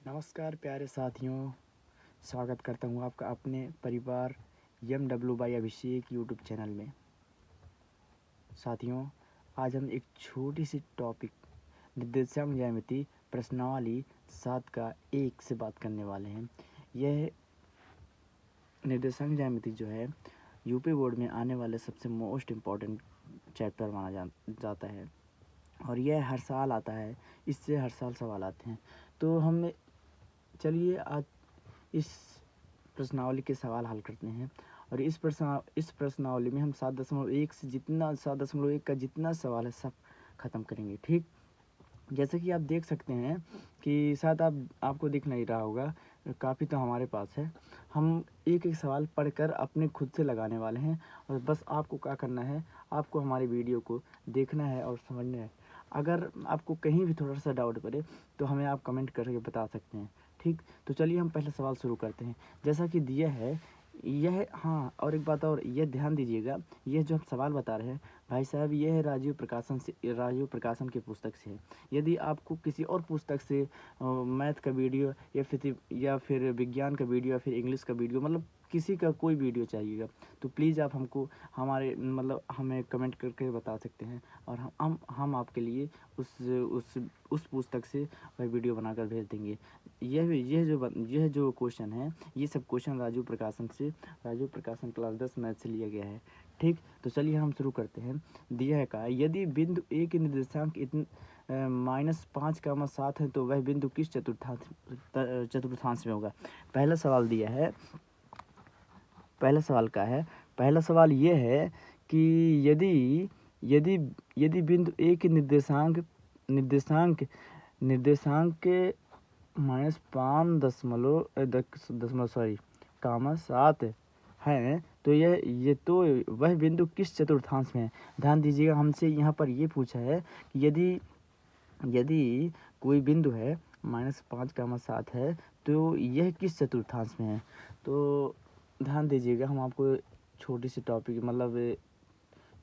नमस्कार प्यारे साथियों, स्वागत करता हूँ आपका अपने परिवार MW by Abhishek YouTube channel में। साथियों, आज हम एक छोटी सी टॉपिक निर्देशांक ज्यामिति प्रश्नावली 7 का 1 से बात करने वाले हैं। यह निर्देशांक ज्यामिति जो है यूपी बोर्ड में आने वाले सबसे मोस्ट इम्पॉर्टेंट चैप्टर माना जाता है और यह हर साल आता है। इससे हर साल सवाल आते हैं। तो हम चलिए आज इस प्रश्नावली के सवाल हल करते हैं और इस प्रश्नावली में हम 7.1 का जितना सवाल है सब ख़त्म करेंगे। ठीक, जैसे कि आप देख सकते हैं कि शायद आपको दिख नहीं रहा होगा, काफ़ी तो हमारे पास है। हम एक एक सवाल पढ़कर अपने खुद से लगाने वाले हैं और बस आपको क्या करना है, आपको हमारी वीडियो को देखना है और समझना है। अगर आपको कहीं भी थोड़ा सा डाउट पड़े तो हमें आप कमेंट करके बता सकते हैं। ठीक, तो चलिए हम पहला सवाल शुरू करते हैं। जैसा कि दिया है यह, हाँ, और एक बात और, यह ध्यान दीजिएगा, यह जो हम सवाल बता रहे हैं भाई साहब, यह है राजीव प्रकाशन की पुस्तक से है। यदि आपको किसी और पुस्तक से मैथ का वीडियो या फिर विज्ञान का वीडियो या फिर इंग्लिश का वीडियो, मतलब किसी का कोई वीडियो चाहिएगा तो प्लीज़ आप हमको हमें कमेंट करके बता सकते हैं और हम आपके लिए उस पुस्तक से वह वीडियो बनाकर भेज देंगे। यह जो क्वेश्चन है, ये सब क्वेश्चन राजीव प्रकाशन क्लास 10 मैथ से लिया गया है। ठीक, तो चलिए हम शुरू करते हैं। दिया है का, यदि बिंदु ए के निर्देशांक -5,7 है तो वह बिंदु किस चतुर्थांश में होगा। पहला सवाल दिया है, पहला सवाल ये है कि यदि बिंदु ए के निर्देशांक -5.7 है तो वह बिंदु किस चतुर्थांश में है। ध्यान दीजिएगा, हमसे यहाँ पर ये पूछा है कि यदि कोई बिंदु है -5,7 है तो यह किस चतुर्थांश में है। तो ध्यान दीजिएगा, हम आपको छोटी सी टॉपिक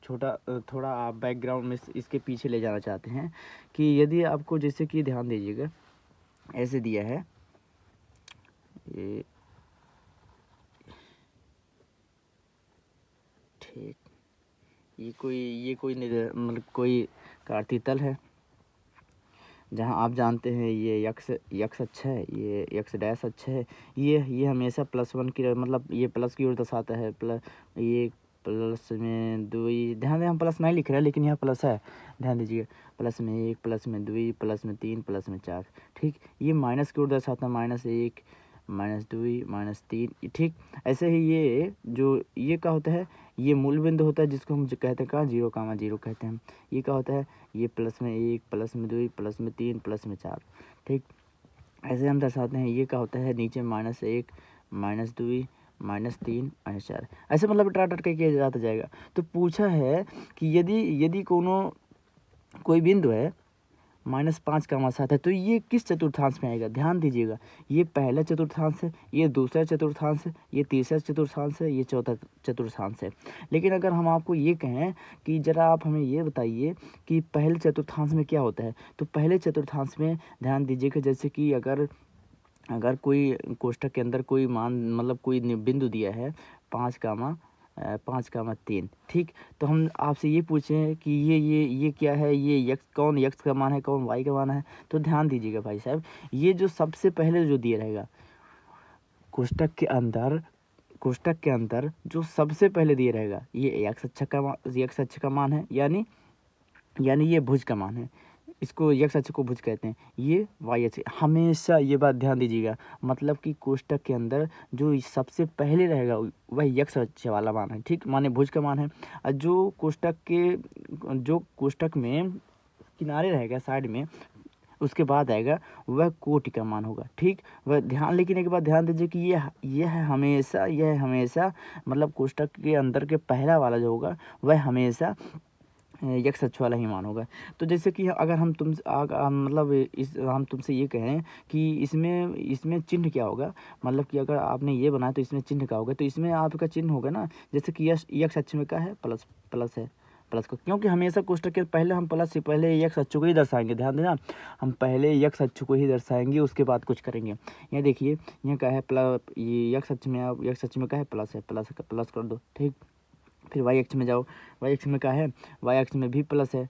थोड़ा आप बैकग्राउंड में इसके पीछे ले जाना चाहते हैं कि यदि आपको, जैसे कि ध्यान दीजिएगा, ऐसे दिया है ये, ठीक, ये कोई मतलब कोई कार्तीय तल है जहाँ आप जानते हैं ये यक्स अक्ष है, ये यक्स डैश अक्ष है। ये हमेशा +1 की, मतलब ये प्लस की ओर दर्शाता है। ये प्लस में 2, ध्यान दें हम प्लस नहीं लिख रहे हैं लेकिन यहाँ प्लस है, ध्यान दीजिए। +1, +2, +3, +4। ठीक, ये माइनस की ओर दर्शाता है, -1, -2, -3। ठीक, ऐसे ही ये क्या होता है, ये मूल बिंदु होता है जिसको हम कहते हैं कहाँ, 0,0 कहते हैं। ये क्या होता है, ये +1, +2, +3, +4। ठीक, ऐसे हम दर्शाते हैं। ये क्या होता है, नीचे -1, -2, -3, -4। ऐसे मतलब ट्राटर के किया जाता जाएगा। तो पूछा है कि यदि कोई बिंदु है -5,7 है तो ये किस चतुर्थांश में आएगा। ध्यान दीजिएगा, ये पहला चतुर्थांश है, ये दूसरा चतुर्थांश है, ये तीसरा चतुर्थांश है, ये चौथा चतुर्थांश है। लेकिन अगर हम आपको ये कहें कि ज़रा आप हमें ये बताइए कि पहले चतुर्थांश में क्या होता है, तो पहले चतुर्थांश में ध्यान दीजिएगा, जैसे कि अगर कोई कोष्ठक के अंदर कोई मान, मतलब कोई बिंदु दिया है 5,3। ठीक, तो हम आपसे ये पूछें कि ये क्या है, ये कौन यक्स का मान है, कौन वाई का मान है। तो ध्यान दीजिएगा भाई साहब, ये जो सबसे पहले जो दिया रहेगा कोष्ठक के अंदर जो सबसे पहले दिया रहेगा, ये यक्स अक्ष का मान है, यानी ये भुज का मान है। इसको यक्स अक्ष को भुज कहते हैं, ये वाई अक्ष। हमेशा ये बात ध्यान दीजिएगा, मतलब कि कोष्ठक के अंदर जो सबसे पहले रहेगा वह यक्स अक्ष वाला मान है। ठीक, माने भुज का मान है। और जो कोष्ठक में किनारे रहेगा साइड में, उसके बाद आएगा वह कोटि का मान होगा। ठीक, लेकिन एक बात ध्यान दीजिए कि यह हमेशा मतलब कोष्ठक के अंदर के पहला वाला जो होगा वह हमेशा यक्स अक्ष वाला ही मान होगा। तो जैसे कि अगर हम तुमसे ये कहें कि इसमें चिन्ह क्या होगा, मतलब कि अगर आपने ये बनाया तो इसमें चिन्ह क्या होगा, तो इसमें आपका चिन्ह होगा ना, जैसे कि यक्स अक्ष में क्या है, प्लस है, प्लस को, क्योंकि हमेशा कोष्टक के पहले हम प्लस से पहले यक्स अच्छु को ही दर्शाएंगे। ध्यान देना, हम पहले यक्स अच्छु को ही दर्शाएंगे, उसके बाद कुछ करेंगे। यहाँ देखिए, यहाँ क्या है प्लस, ये यक्स अक्ष में, आप यक्स अक्ष में क्या है प्लस है, प्लस कर दो, ठीक। फिर वाई अक्ष में जाओ, वाई अक्ष में क्या है, वाई अक्ष में भी प्लस है।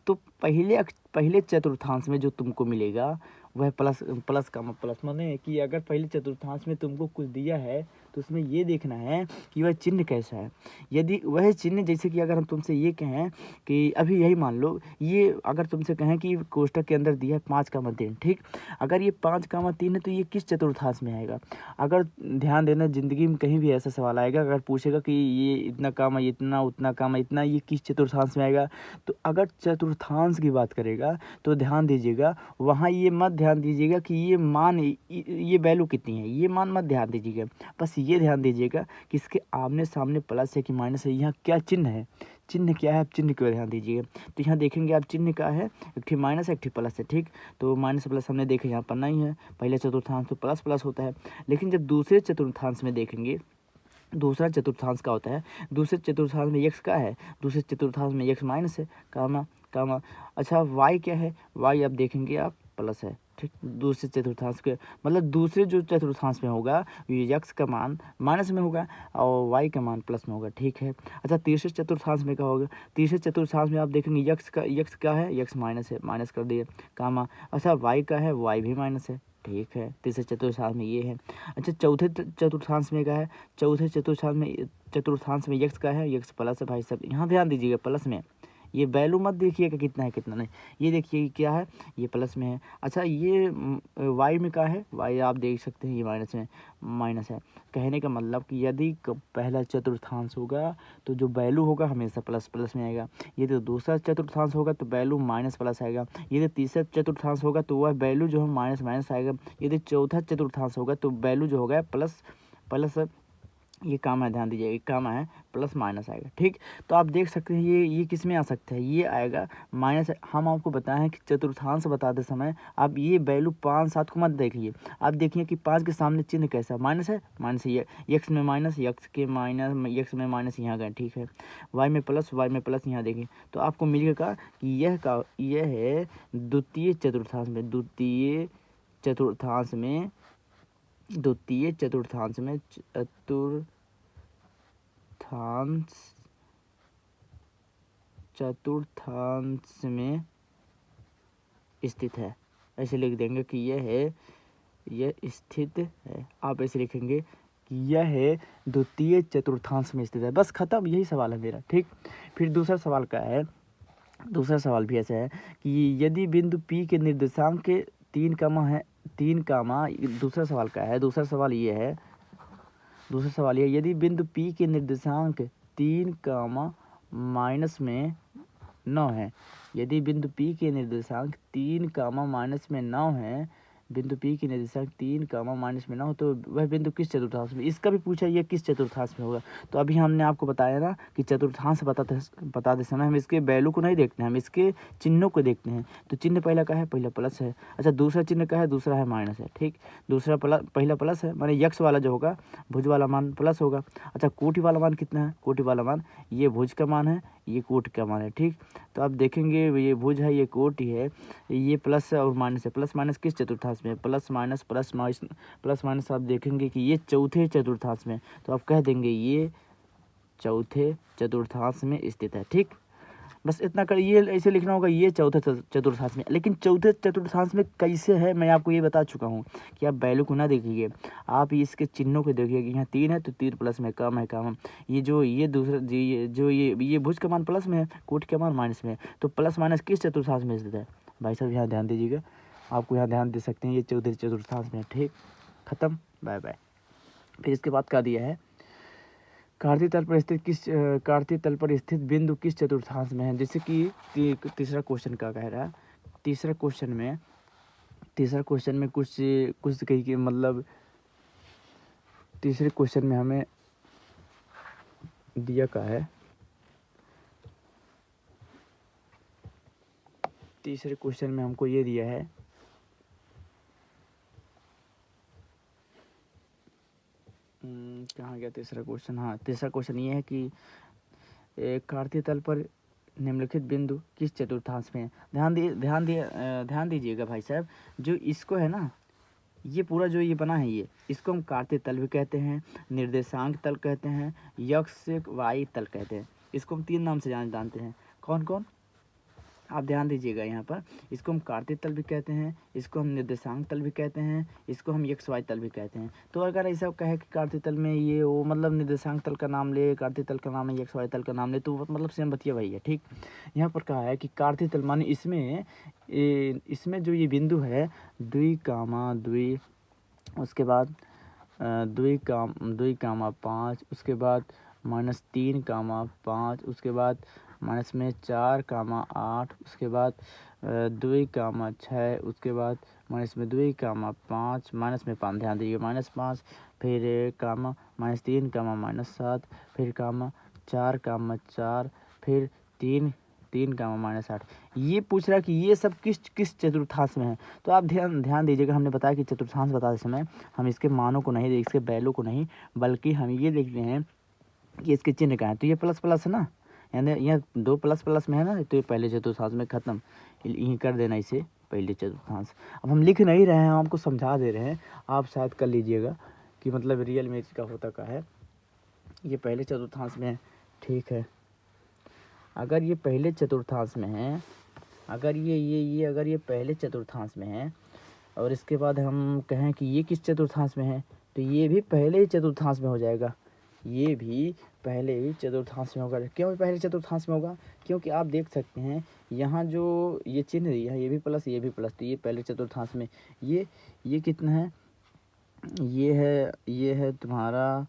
तो पहले चतुर्थांश में जो तुमको मिलेगा वह प्लस का प्लस माने कि अगर पहले चतुर्थांश में तुमको कुछ दिया है तो उसमें ये देखना है कि वह चिन्ह कैसा है। यदि वह चिन्ह, जैसे कि अगर हम तुमसे ये कहें कि अभी यही मान लो, ये अगर तुमसे कहें कि कोष्टक के अंदर दिया है 5,3, ठीक। अगर ये 5,3 है तो ये किस चतुर्थांश में आएगा। अगर ध्यान देना, ज़िंदगी में कहीं भी ऐसा सवाल आएगा, अगर पूछेगा कि ये इतना काम है, इतना, उतना काम है, इतना, ये किस चतुर्थांश में आएगा, तो अगर चतुर्थांश की बात करेगा तो ध्यान दीजिएगा, वहाँ ये मत ध्यान दीजिएगा कि ये मान, ये वैल्यू कितनी है, ये मान मत ध्यान दीजिएगा। बस ये ध्यान दीजिएगा कि इसके आमने सामने प्लस है कि माइनस है, यहाँ क्या चिन्ह है, चिन्ह क्या है, आप चिन्ह को ध्यान दीजिएगा। तो यहाँ देखेंगे आप, चिन्ह क्या है, एक ठी माइनस है, एक ठी प्लस है, ठीक। तो माइनस प्लस हमने देखे यहाँ पर नहीं है, पहले चतुर्थांश तो प्लस प्लस होता है। लेकिन जब दूसरे चतुर्थांश में देखेंगे, दूसरा चतुर्थांश का होता है, दूसरे चतुर्थांश में यक्स का है, दूसरे चतुर्थांश में यक्स माइनस है, कामा कामा। अच्छा, वाई क्या है, वाई आप देखेंगे आप प्लस है, ठीक। दूसरे चतुर्थांश के मतलब दूसरे जो चतुर्थांश में होगा यक्स का मान माइनस में होगा और वाई का मान प्लस में होगा, ठीक है। अच्छा, तीसरे चतुर्थांश में क्या होगा, तीसरे चतुर्थांश में आप देखेंगे यक्स का है, यक्स माइनस है, माइनस कर दिए, कामा। अच्छा, वाई का है, वाई भी माइनस है, ठीक है। तीसरे चतुर्थांश में ये है। अच्छा, चौथे चतुर्थांश में क्या है, चौथे चतुर्थांश में यक्स का है, यक्स प्लस है भाई साहब, यहाँ ध्यान दीजिएगा प्लस में, ये वैल्यू मत देखिएगा कितना है कितना नहीं, ये देखिए क्या है, ये प्लस में है। अच्छा, ये वाई में क्या है, वाई आप देख सकते हैं ये माइनस है। कहने का मतलब कि यदि पहला चतुर्थांश होगा तो जो वैल्यू होगा हमेशा प्लस प्लस में आएगा, यदि दूसरा चतुर्थांश होगा तो वैल्यू माइनस प्लस आएगा, यदि तीसरा चतुर्थांश होगा तो वह वैल्यू जो है माइनस माइनस आएगा, यदि चौथा चतुर्थांश होगा तो वैल्यू जो होगा प्लस प्लस, ये काम है, ध्यान दीजिए, एक काम है प्लस माइनस आएगा, ठीक। तो आप देख सकते हैं ये किस में आ सकता है, ये आएगा माइनस। हम आपको बताएं कि चतुर्थांश बताते समय आप ये वैल्यू 5 7 को मत देखिए, आप देखिए कि 5 के सामने चिन्ह कैसा है, माइनस है, माइनस है, यक्स में माइनस, यक्स में माइनस यहाँ गए, ठीक है। वाई में प्लस यहाँ देखिए, तो आपको मिलेगा कि यह है द्वितीय चतुर्थांश में चतुर्थांश में स्थित है। ऐसे लिख देंगे कि यह स्थित है, आप ऐसे लिखेंगे कि यह है द्वितीय चतुर्थांश में स्थित है, बस खत्म, यही सवाल है मेरा, ठीक। फिर दूसरा सवाल क्या है, दूसरा सवाल भी ऐसा है कि यदि बिंदु P के निर्देशांक के 3 कामा, दूसरा सवाल क्या है, दूसरा सवाल ये है, यदि बिंदु P के निर्देशांक 3 कामा माइनस में 9 है, यदि बिंदु P के निर्देशांक 3 कामा माइनस में 9 है, बिंदु P के निर्देशांक 3 कामा माइनस में 9 हो, तो वह बिंदु किस चतुर्थांश में, इसका भी पूछा ये किस चतुर्थांश में होगा। तो अभी हमने आपको बताया ना कि चतुर्थांश बताते समय हम इसके वैल्यू को नहीं देखते हैं, हम इसके चिन्हों को देखते हैं। तो चिन्ह पहला का है, पहला प्लस है। अच्छा, दूसरा चिन्ह का है, दूसरा है माइनस है, ठीक। दूसरा पहला प्लस है, माने यक्स वाला जो होगा भुज वाला मान प्लस होगा। अच्छा, कोटि वाला मान कितना है, कोटि वाला मान ये भुज का मान है, ये कोटि का मान है, ठीक। तो आप देखेंगे ये भुज है, ये कोटि है, ये प्लस और माइनस है, प्लस माइनस किस चतुर्थांश में, प्लस माइनस आप देखेंगे कि ये चौथे चतुर्थांश में, तो आप कह देंगे ये चौथे चतुर्थांश में स्थित है, ठीक। बस इतना कर, ये ऐसे लिखना होगा, ये चौथे चतुर्थांश में। लेकिन चौथे चतुर्थांश में कैसे है मैं आपको ये बता चुका हूँ कि आप वैल्यू को ना देखिए, आप इसके चिन्हों को देखिए कि यहाँ 3 है तो 3 प्लस में, कम है, ये दूसरा ये भुज का मान प्लस में है, कोटि का मान माइनस में है, तो प्लस माइनस किस चतुर्थांश में स्थित है भाई साहब, यहाँ ध्यान दीजिएगा, आपको यहाँ ध्यान दे सकते हैं, ये चौथे चतुर्थांश में, ठीक। खत्म, बाय बाय। फिर इसके बाद क्या दिया है, कार्तीय तल पर स्थित बिंदु किस चतुर्थांश में है। जैसे कि तीसरा क्वेश्चन क्या कह रहा है, तीसरा क्वेश्चन में कुछ कही कि मतलब तीसरे क्वेश्चन में हमें दिया क्या है, तीसरे क्वेश्चन में हमको ये दिया है कहाँ गया तीसरा क्वेश्चन, हाँ तीसरा क्वेश्चन ये है कि कार्तीय तल पर निम्नलिखित बिंदु किस चतुर्थांश में है। ध्यान दीजिएगा भाई साहब, जो इसको है ना, ये पूरा जो ये बना है ये, इसको हम कार्तीय तल भी कहते हैं, निर्देशांक तल कहते हैं, यक्ष वाई तल कहते हैं। इसको हम 3 नाम से जानते हैं। कौन कौन, आप ध्यान दीजिएगा यहाँ पर। इसको हम कार्तीय तल भी कहते हैं, इसको हम निर्देशांक तल भी कहते हैं, इसको हम यक्ष वाई तल भी कहते हैं। तो अगर ऐसा कहे कि कार्तीय तल में ये वो, मतलब निर्देशांक तल का नाम ले, कार्तीय तल का नाम है, यक्ष वाई तल का नाम ले, तो मतलब सेम बतिया वही है। ठीक, यहाँ पर कहा है कि कार्तीय तल माने इसमें जो ये बिंदु है द्वि कामा द्वि, उसके बाद द्वि कामा 5, उसके बाद -3, 5, उसके बाद माइनस में 4, 8, उसके बाद 2, 6, उसके बाद माइनस में 2, 5, माइनस में 5, ध्यान दीजिए -5, फिर कामा -3, -7, फिर -4, फिर 3, -8। ये पूछ रहा है कि ये सब किस चतुर्थांश में है। तो आप ध्यान दीजिएगा, हमने बताया कि चतुर्थांश बताते समय हम इसके मानों को नहीं, इसके बैलों को नहीं, बल्कि हम ये देखते हैं कि इसके चिन्ह का है। तो ये प्लस है ना, यानी यहाँ 2 प्लस में है ना, तो ये पहले चतुर्थांश में ख़त्म, यहीं कर देना इसे पहले चतुर्थांश। अब हम लिख नहीं रहे हैं, हम आपको समझा दे रहे हैं, आप शायद कर लीजिएगा कि मतलब रियल में इसका होता क्या है। ये पहले चतुर्थांश में है, ठीक है। अगर ये पहले चतुर्थांश में है, अगर ये पहले चतुर्थांश में है, और इसके बाद हम कहें कि ये किस चतुर्थांश में है, तो ये भी पहले ही चतुर्थांश में हो जाएगा। ये भी पहले ही चतुर्थांश में होगा। क्यों पहले चतुर्थांश में होगा? क्योंकि आप देख सकते हैं यहाँ जो ये चिन्ह दिया है, ये भी प्लस, तो ये पहले चतुर्थांश में, ये कितना है, ये है तुम्हारा,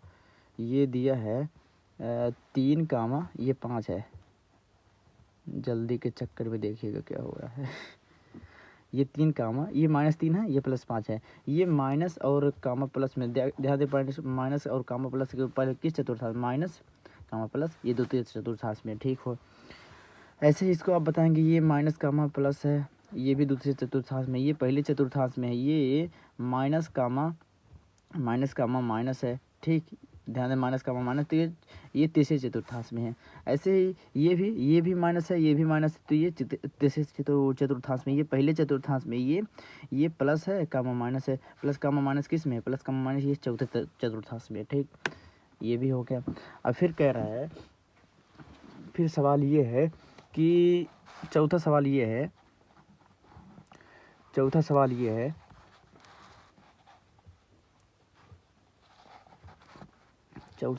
ये दिया है 3, ये 5 है। जल्दी के चक्कर में देखिएगा क्या हो रहा है। ये 3, ये -3 है, ये +5 है। ये माइनस और कामा प्लस में ध्यान दे, माइनस और कामा प्लस के ऊपर किस चतुर्थांश, माइनस कामा प्लस, ये द्वितीय चतुर्थांश में, ठीक हो। ऐसे ही इसको आप बताएंगे ये माइनस कामा प्लस है, ये भी द्वितीय चतुर्थांश में, ये पहले चतुर्थांश में है, ये माइनस कामा माइनस है, ठीक। ध्यान दें, माइनस कामा माइनस, तो ये तीसरे चतुर्थांश में है। ऐसे ही ये भी माइनस है, ये भी माइनस है, तो ये तीसरे चतुर्थांश में, ये पहले चतुर्थांश में, ये प्लस है, कामा माइनस है, प्लस कामा माइनस किस में है, प्लस कामा माइनस ये चौथे चतुर्थांश में, ठीक। ये भी हो गया। अब फिर कह रहा है, फिर सवाल ये है कि चौथा सवाल ये है चौथा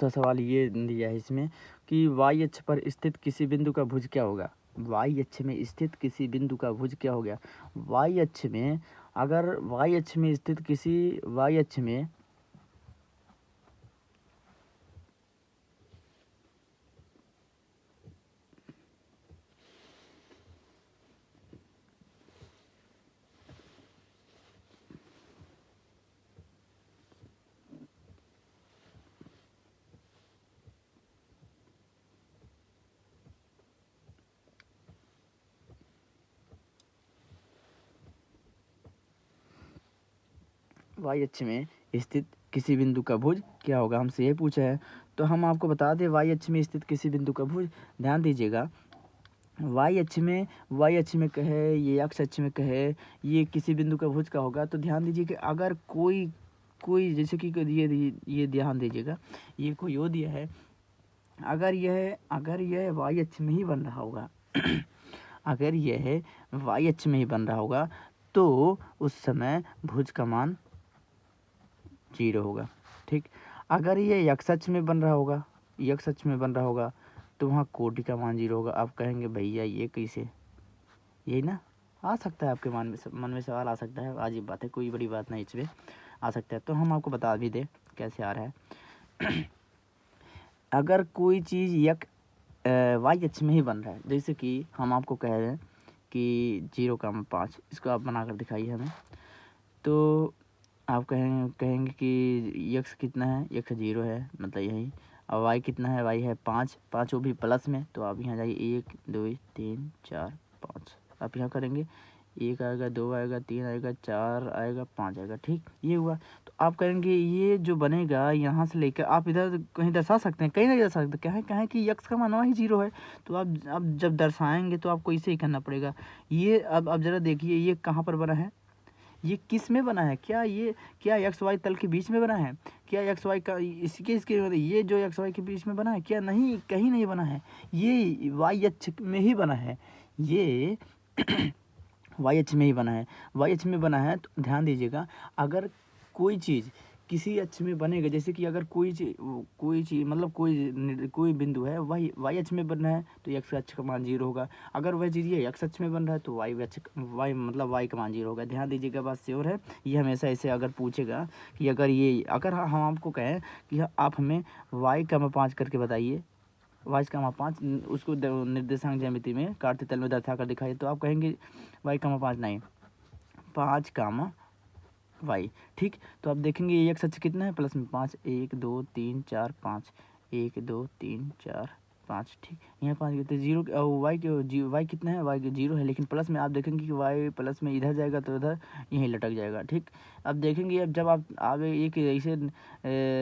सवाल ये दिया है इसमें कि वाई अक्ष पर स्थित किसी बिंदु का भुज क्या होगा। वाई अक्ष में स्थित किसी बिंदु का भुज क्या हो गया। वाई अक्ष में, अगर वाई अक्ष में स्थित किसी वाई अक्ष में वाई अक्ष में स्थित किसी बिंदु का भुज क्या होगा, हमसे ये पूछा है। तो हम आपको बता दें, वाई अक्ष में स्थित किसी बिंदु का भुज, ध्यान दीजिएगा, वाई अक्ष में कहे, ये एक्स अक्ष में कहे, ये किसी बिंदु का भुज का होगा। तो ध्यान दीजिए कि अगर कोई जैसे कि ये ध्यान दीजिएगा, ये कोई वो दिया है, अगर यह वाई अक्ष में ही बन रहा होगा अगर यह वाई अक्ष में ही बन रहा होगा, तो उस समय भुज का मान 0 होगा, ठीक। अगर ये एक्स अक्ष में बन रहा होगा, तो वहाँ कोटि का मान 0 होगा। आप कहेंगे भैया ये कैसे, यही ना, आ सकता है आपके मन में सवाल आ सकता है, अजीब बात है, कोई बड़ी बात नहीं, इसमें आ सकता है। तो हम आपको बता भी दें कैसे आ रहा है। अगर कोई चीज़ वाई अक्ष में ही बन रहा है, जैसे कि हम आपको कह रहे हैं कि 0,5, इसको आप बना कर दिखाइए हमें। तो आप कहेंगे कि यक्स कितना है, यक्स 0 है, मतलब यही। और वाई कितना है, वाई है 5 वो भी प्लस में। तो आप यहाँ जाइए, 1 2 3 4 5, आप यहाँ करेंगे 1 आएगा, 2 आएगा, 3 आएगा, 4 आएगा, 5 आएगा। ठीक, ये हुआ। तो आप करेंगे ये जो बनेगा यहाँ से लेकर आप इधर कहीं दर्शा सकते हैं, कहीं नहीं दर्शा सकते। क्या है कि यक्स का मान वही 0 है। तो आप अब जब दर्शाएंगे तो आपको इसे ही करना पड़ेगा। ये अब ज़रा देखिए ये कहाँ पर बना है, ये किस में बना है? क्या एक्स वाई तल के बीच में बना है? क्या एक्स वाई का इसके ये जो एक्स वाई के बीच में बना है? क्या नहीं, कहीं नहीं बना है। ये वाई अक्ष में ही बना है। ये वाई अक्ष में ही बना है। वाई अक्ष में बना है तो ध्यान दीजिएगा, अगर कोई चीज़ किसी अक्ष में बनेगा, जैसे कि अगर कोई चीज़ मतलब कोई बिंदु है वही वाई अक्ष में बन रहा है तो एक्स अक्ष का मान 0 होगा। अगर वह चीज़ ये एक्स अक्ष में बन रहा है तो वाई मतलब वाई का मान 0 होगा। ध्यान दीजिएगा, बात श्योर है। ये हमेशा ऐसे अगर पूछेगा कि अगर हम आपको कहें कि आप हमें वाई का 5 करके बताइए, वाई का 5 उसको निर्देशांक ज्यामिति में काटते तल में दर्शा कर दिखाइए, तो आप कहेंगे वाई का 5 नहीं, 5 कामा वाई। ठीक, तो आप देखेंगे ये एक्स अक्ष कितना है, प्लस में 5, 1 2 3 4 5, 1 2 3 4 5। ठीक, यहाँ 5 कितने 0, वाई कितना है, वाई 0 है, लेकिन प्लस में आप देखेंगे कि वाई प्लस में इधर जाएगा तो इधर यहीं लटक जाएगा। ठीक, अब देखेंगे अब जब आप आगे एक ऐसे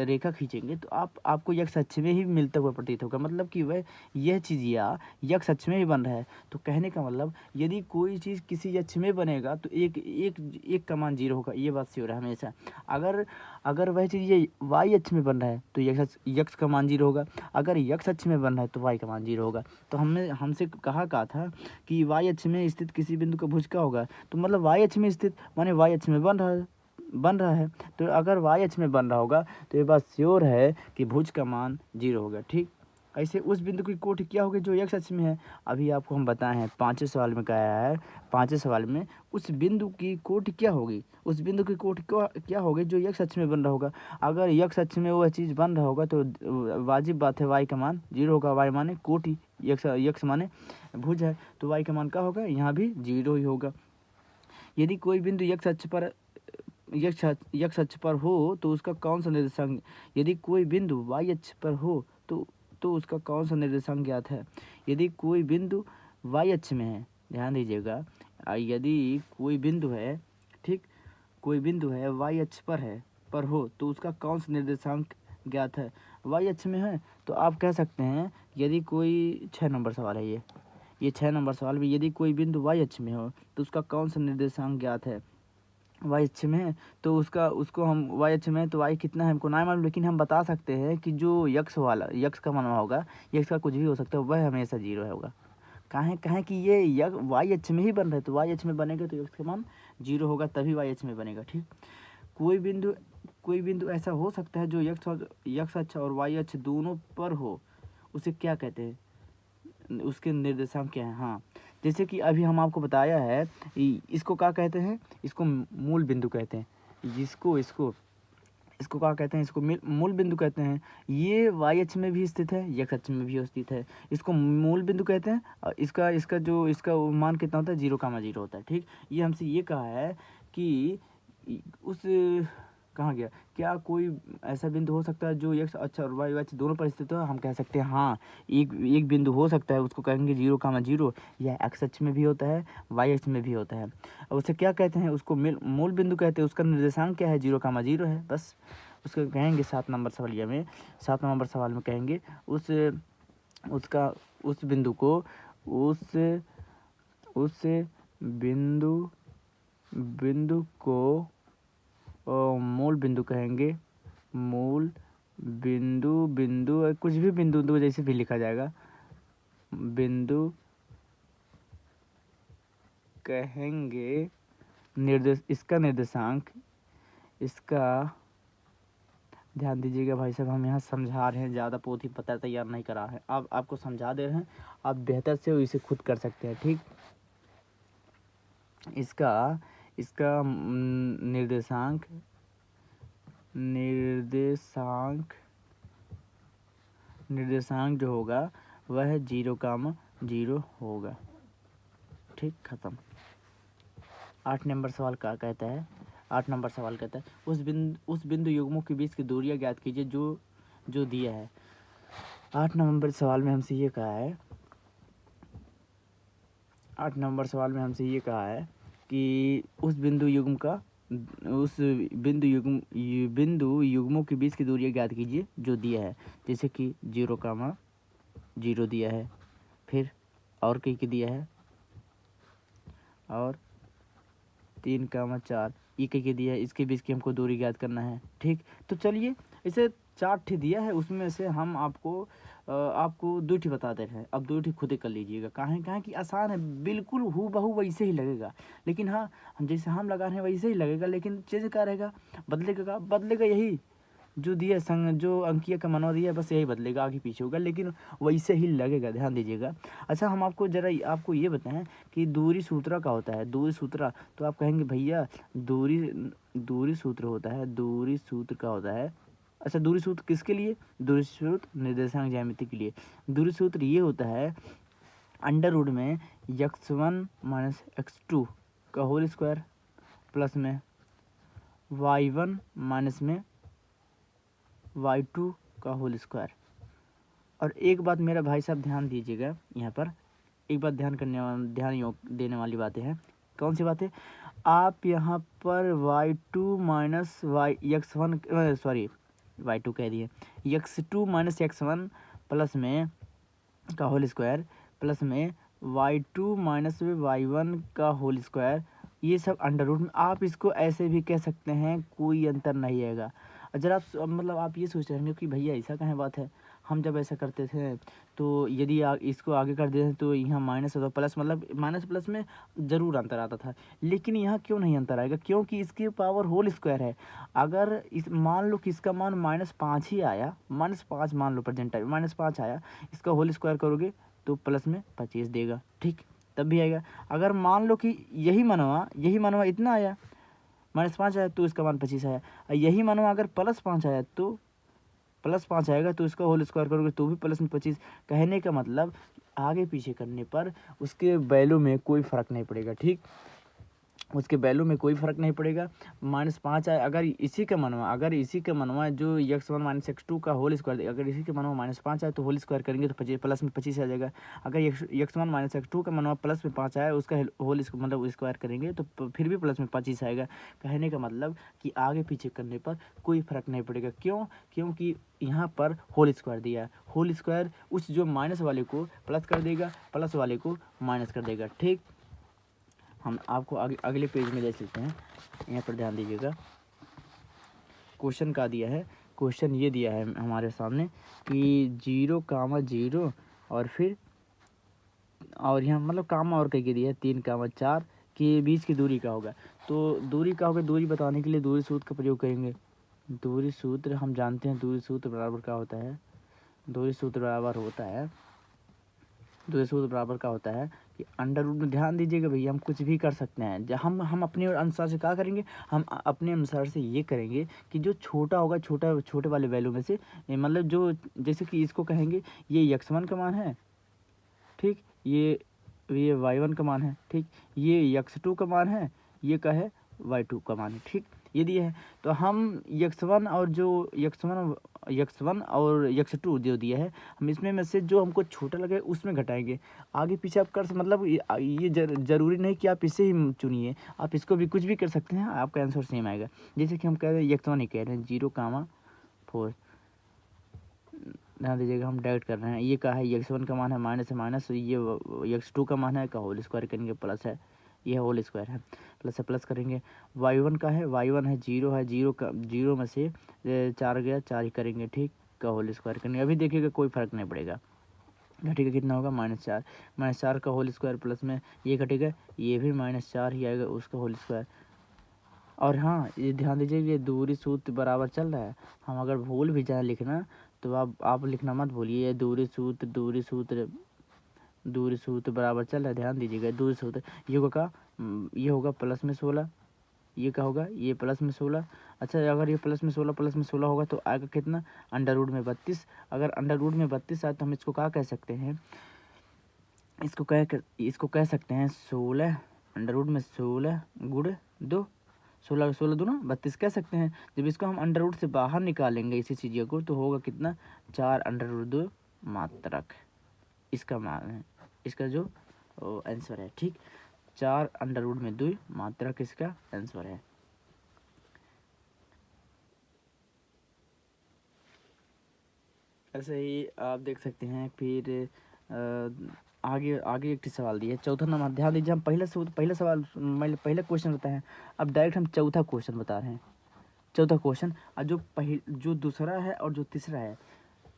रेखा खींचेंगे तो आपको यक्ष अक्ष में ही मिलता हुआ प्रतीत होगा, मतलब कि वह यह चीज़ या यक्ष अक्ष में ही बन रहा है। तो कहने का मतलब यदि कोई चीज़ किसी अक्ष में बनेगा तो एक का मान 0 होगा, ये बात श्योर है हमेशा। अगर वह चीज़ ये वाई अक्ष में बन रहा है तो यक्ष का मान 0 होगा, अगर यक्ष अक्ष में बन रहा है तो वाई का मान 0 होगा। तो हमसे कहा था कि वाई अक्ष में स्थित किसी बिंदु का भुज क्या होगा, तो मतलब वाई अक्ष में स्थित माने वाई अक्ष में बन रहा है। तो अगर वाई अक्ष में बन रहा होगा तो ये बात श्योर है कि भुज का मान 0 होगा। ठीक, ऐसे उस बिंदु की कोटि क्या होगी जो एक्स अक्ष में है। अभी आपको हम बताए हैं 5वें सवाल में कहा है, 5वें सवाल में उस बिंदु की कोटि क्या होगी, उस बिंदु की कोटि क्या होगी जो एक्स अक्ष में बन रहा होगा। अगर एक्स अक्ष में वह चीज़ बन रहा होगा तो वाजिब बात है वाई का मान 0 होगा। वाई माने कोटि, यक्स माने भुज है, तो वाई का मान क्या होगा, यहाँ भी 0 ही होगा। यदि कोई बिंदु यक्स अक्ष पर हो तो उसका कौन सा निर्देशांक, यदि कोई बिंदु वाई अक्ष पर हो तो उसका कौन सा निर्देशांक ज्ञात है। यदि कोई बिंदु वाई अक्ष में है, ध्यान दीजिएगा, यदि कोई बिंदु है, ठीक, कोई बिंदु है वाई अक्ष पर हो तो उसका कौन सा निर्देशांक ज्ञात है। वाई अक्ष में है तो आप कह सकते हैं यदि कोई 6 नंबर सवाल है ये 6 नंबर सवाल में, यदि कोई बिंदु वाई अक्ष में हो तो उसका कौन सा निर्देशांक ज्ञात है। वाई अक्ष में है तो उसको हम वाई अक्ष में है तो वाई कितना है हमको ना मालूम, लेकिन हम बता सकते हैं कि जो यक्स का मान होगा, यक्स का कुछ भी हो सकता है, वह हमेशा 0 है होगा। कहें कि ये वाई अक्ष में ही बन रहा है तो वाई अक्ष में बनेगा तो यक्स का मान 0 होगा, तभी वाई अक्ष में बनेगा। ठीक, कोई बिंदु ऐसा हो सकता है जो यक्स अक्ष और वाई अक्ष दोनों पर हो, उसे क्या कहते हैं, उसके निर्देशांक क्या है। हाँ, जैसे कि अभी हम आपको बताया है, इसको क्या कहते हैं, इसको मूल बिंदु कहते हैं। इसको क्या कहते हैं, इसको मूल बिंदु कहते हैं। ये वाई अक्ष में भी स्थित है, यक्स अक्ष में भी स्थित है, इसको मूल बिंदु कहते हैं। और इसका मान कितना होता है, 0,0 होता है। ठीक, ये हमसे ये कहा है कि उस कहाँ गया, क्या कोई ऐसा बिंदु हो सकता है जो एक्स अक्ष और वाई अक्ष दोनों पर स्थित हो। हम कह सकते हैं हाँ, एक बिंदु हो सकता है, उसको कहेंगे 0,0। यह एक्स अक्ष में भी होता है, वाई अक्ष में भी होता है। और उसे क्या कहते हैं, उसको मूल बिंदु कहते हैं। उसका निर्देशांक क्या है, 0,0 है बस। उसको कहेंगे 7 नंबर सवालिया में, 7 नंबर सवाल में कहेंगे उस बिंदु को उस बिंदु को मूल बिंदु कहेंगे। मूल बिंदु कुछ भी बिंदु जैसे भी लिखा जाएगा, बिंदु कहेंगे। इसका निर्देशांक, इसका ध्यान दीजिएगा भाई साहब, हम यहाँ समझा रहे हैं, ज़्यादा पोथी पत्र तैयार नहीं करा है, अब आपको समझा दे रहे हैं, आप बेहतर से इसे खुद कर सकते हैं। ठीक, इसका निर्देशांक जो होगा वह 0,0 होगा। ठीक, खत्म। 8 नंबर सवाल क्या कहता है, 8 नंबर सवाल कहता है उस बिंदु युग्मों के बीच की दूरियां ज्ञात कीजिए जो दिया है। 8 नंबर सवाल में हमसे ये कहा है, 8 नंबर सवाल में हमसे ये कहा है कि उस बिंदु युग्म का उस बिंदु युग्मों के बीच की दूरी ज्ञात कीजिए जो दिया है। जैसे कि 0,0 दिया है, फिर और कई दिया है, और 3,4 ये कई दिया है। इसके बीच की हमको दूरी ज्ञात करना है। ठीक, तो चलिए इसे 4 ठे दिया है, उसमें से हम आपको 2 ठे बता दे रहे हैं। अब 2 ठे खुद ही कर लीजिएगा। काहे कि आसान है, बिल्कुल हूबहू वैसे ही लगेगा, लेकिन हाँ जैसे हम लगा रहे हैं वैसे ही लगेगा, लेकिन चेंज क्या रहेगा, बदलेगा यही जो दिया जो अंकीय का मनवा दिया है, बस यही बदलेगा, आगे पीछे होगा, लेकिन वैसे ही लगेगा, ध्यान दीजिएगा। अच्छा, हम आपको आपको ये बताएं कि दूरी सूत्र का होता है। दूरी सूत्र तो आप कहेंगे भैया दूरी सूत्र होता है, दूरी सूत्र का होता है। अच्छा, दूरी सूत्र किसके लिए? दूरी सूत्र निर्देशांक ज्यामिति के लिए। दूरी सूत्र ये होता है अंडर रूट में x1 माइनस x2 का होल स्क्वायर प्लस में y1 माइनस में y2 का होल स्क्वायर। और एक बात मेरा भाई साहब ध्यान दीजिएगा, यहाँ पर एक बात ध्यान देने वाली बातें हैं। कौन सी बातें? आप यहाँ पर y2 माइनस y2 कह दिए, x2 माइनस x1 प्लस में का होल स्क्वायर प्लस में y2 माइनस y1 का होल स्क्वायर, ये सब अंडर रूट में। आप इसको ऐसे भी कह सकते हैं, कोई अंतर नहीं आएगा। अगर आप ये सोच रहे हैं कि भैया ऐसा कहाँ बात है, हम जब ऐसा करते थे तो यदि इसको आगे कर देते तो यहाँ माइनस होता, प्लस मतलब माइनस प्लस में ज़रूर अंतर आता था, लेकिन यहाँ क्यों नहीं अंतर आएगा? क्योंकि इसकी पावर होल स्क्वायर है। अगर मान लो कि इसका मान -5 ही आया, -5 मान लो प्रेजेंट टाइम -5 आया, इसका होल स्क्वायर करोगे तो प्लस में 25 देगा। ठीक, तब भी आएगा। अगर मान लो कि यही मनवा इतना आया, -5 आया तो इसका मान 25 आया। यही मनवा अगर +5 आया तो +5 आएगा, तो इसका होल स्क्वायर करोगे तो भी प्लस में 25। कहने का मतलब आगे पीछे करने पर उसके वैल्यू में कोई फ़र्क नहीं पड़ेगा। ठीक, उसके वैल्यू में कोई फ़र्क नहीं पड़ेगा। -5 आए, अगर इसी का मनवा जो x1 माइनस x2 का होल स्क्वायर, अगर इसी के मनवा -5 आए तो होल स्क्वायर करेंगे तो प्लस में 25 आ जाएगा। अगर x1 माइनस x2 का मनवा प्लस में 5 आया, उसका होल मतलब स्क्वायर करेंगे तो फिर भी प्लस में 25 आएगा। कहने का मतलब कि आगे पीछे करने पर कोई फ़र्क नहीं पड़ेगा। क्यों? क्योंकि यहाँ पर होल स्क्वायर दिया है। होल स्क्वायर उस जो माइनस वाले को प्लस कर देगा, प्लस वाले को माइनस कर देगा। ठीक, हम आपको अगले पेज में ले चलते हैं। यहाँ पर ध्यान दीजिएगा, क्वेश्चन का दिया है। क्वेश्चन ये दिया है हमारे सामने कि 0,0 और फिर और यहाँ मतलब कामा और कहीं के दिया है 3,4 के बीच की दूरी का होगा। तो दूरी का होगा, दूरी बताने के लिए दूरी सूत्र का प्रयोग करेंगे। दूरी सूत्र हम जानते हैं, दूरी सूत्र बराबर क्या होता है? दूरी सूत्र बराबर का होता है कि अंडर रूट में, ध्यान दीजिएगा भैया, हम कुछ भी कर सकते हैं। हम अपने अनुसार से क्या करेंगे? हम अपने अनुसार से ये करेंगे कि जो छोटा होगा, छोटे वाले वैल्यू में से, मतलब जो, जैसे कि इसको कहेंगे ये x1 का मान है, ठीक, ये y1 का मान है, ठीक, ये x2 का मान है, ये क्या है? y2 का मान है। ठीक, ये दिया है तो हम x1 और x2 जो दिया है, हम इसमें में से जो हमको छोटा लगे उसमें घटाएंगे। आगे पीछे आप कर, मतलब ये जरूरी नहीं कि आप इसे ही चुनिए, आप इसको भी कुछ भी कर सकते हैं, आपका आंसर सेम आएगा। जैसे कि हम कह रहे हैं x1 ही कह रहे हैं 0,4, ध्यान दीजिएगा, हम डायरेक्ट कर रहे हैं। ये क्या है? x1 का मान है माइनस, ये x2 का मान है का होल स्क्वायर करेंगे, प्लस है, ये होल स्क्वायर है, प्लस से प्लस करेंगे। y1 का है, y1 है 0 है, 0 में से 4 गया, 4 ही करेंगे, ठीक, का होल स्क्वायर करेंगे। अभी देखिएगा कोई फ़र्क नहीं पड़ेगा। घटेगा कितना होगा? -4 का होल स्क्वायर प्लस में ये घटेगा, ये भी -4 ही आएगा, उसका होल स्क्वायर। और हाँ, ये ध्यान दीजिए, ये दूरी सूत्र बराबर चल रहा है। हम अगर भूल भी जाए लिखना तो आप लिखना मत भूलिए। दूरी सूत्र बराबर चल रहा है, ध्यान दीजिएगा। दूरी सूत्र ये होगा प्लस में 16, ये क्या होगा? ये प्लस में 16। अच्छा, अगर ये प्लस में 16 होगा तो आएगा कितना? अंडर रूट में 32। अगर अंडर रूट में 32 आए तो हम इसको क्या कह सकते हैं? इसको कह सकते हैं 16 अंडर रूट में 16 गुण 2, 16 दूना 32 कह सकते हैं। जब इसको हम अंडर रूट से बाहर निकालेंगे इसी चीज़ को, तो होगा कितना? 4 अंडर रूट 2 मात्रक, इसका मान है, इसका जो आंसर है। ठीक, 4√2 मात्रक इसका आंसर है। ऐसे ही आप देख सकते हैं। फिर आगे आगे एक सवाल दिया है, चौथा नंबर ध्यान दीजिए। हम पहले सवाल पहले क्वेश्चन बताएं, अब डायरेक्ट हम चौथा क्वेश्चन बता रहे हैं। चौथा क्वेश्चन, और जो दूसरा है और जो तीसरा है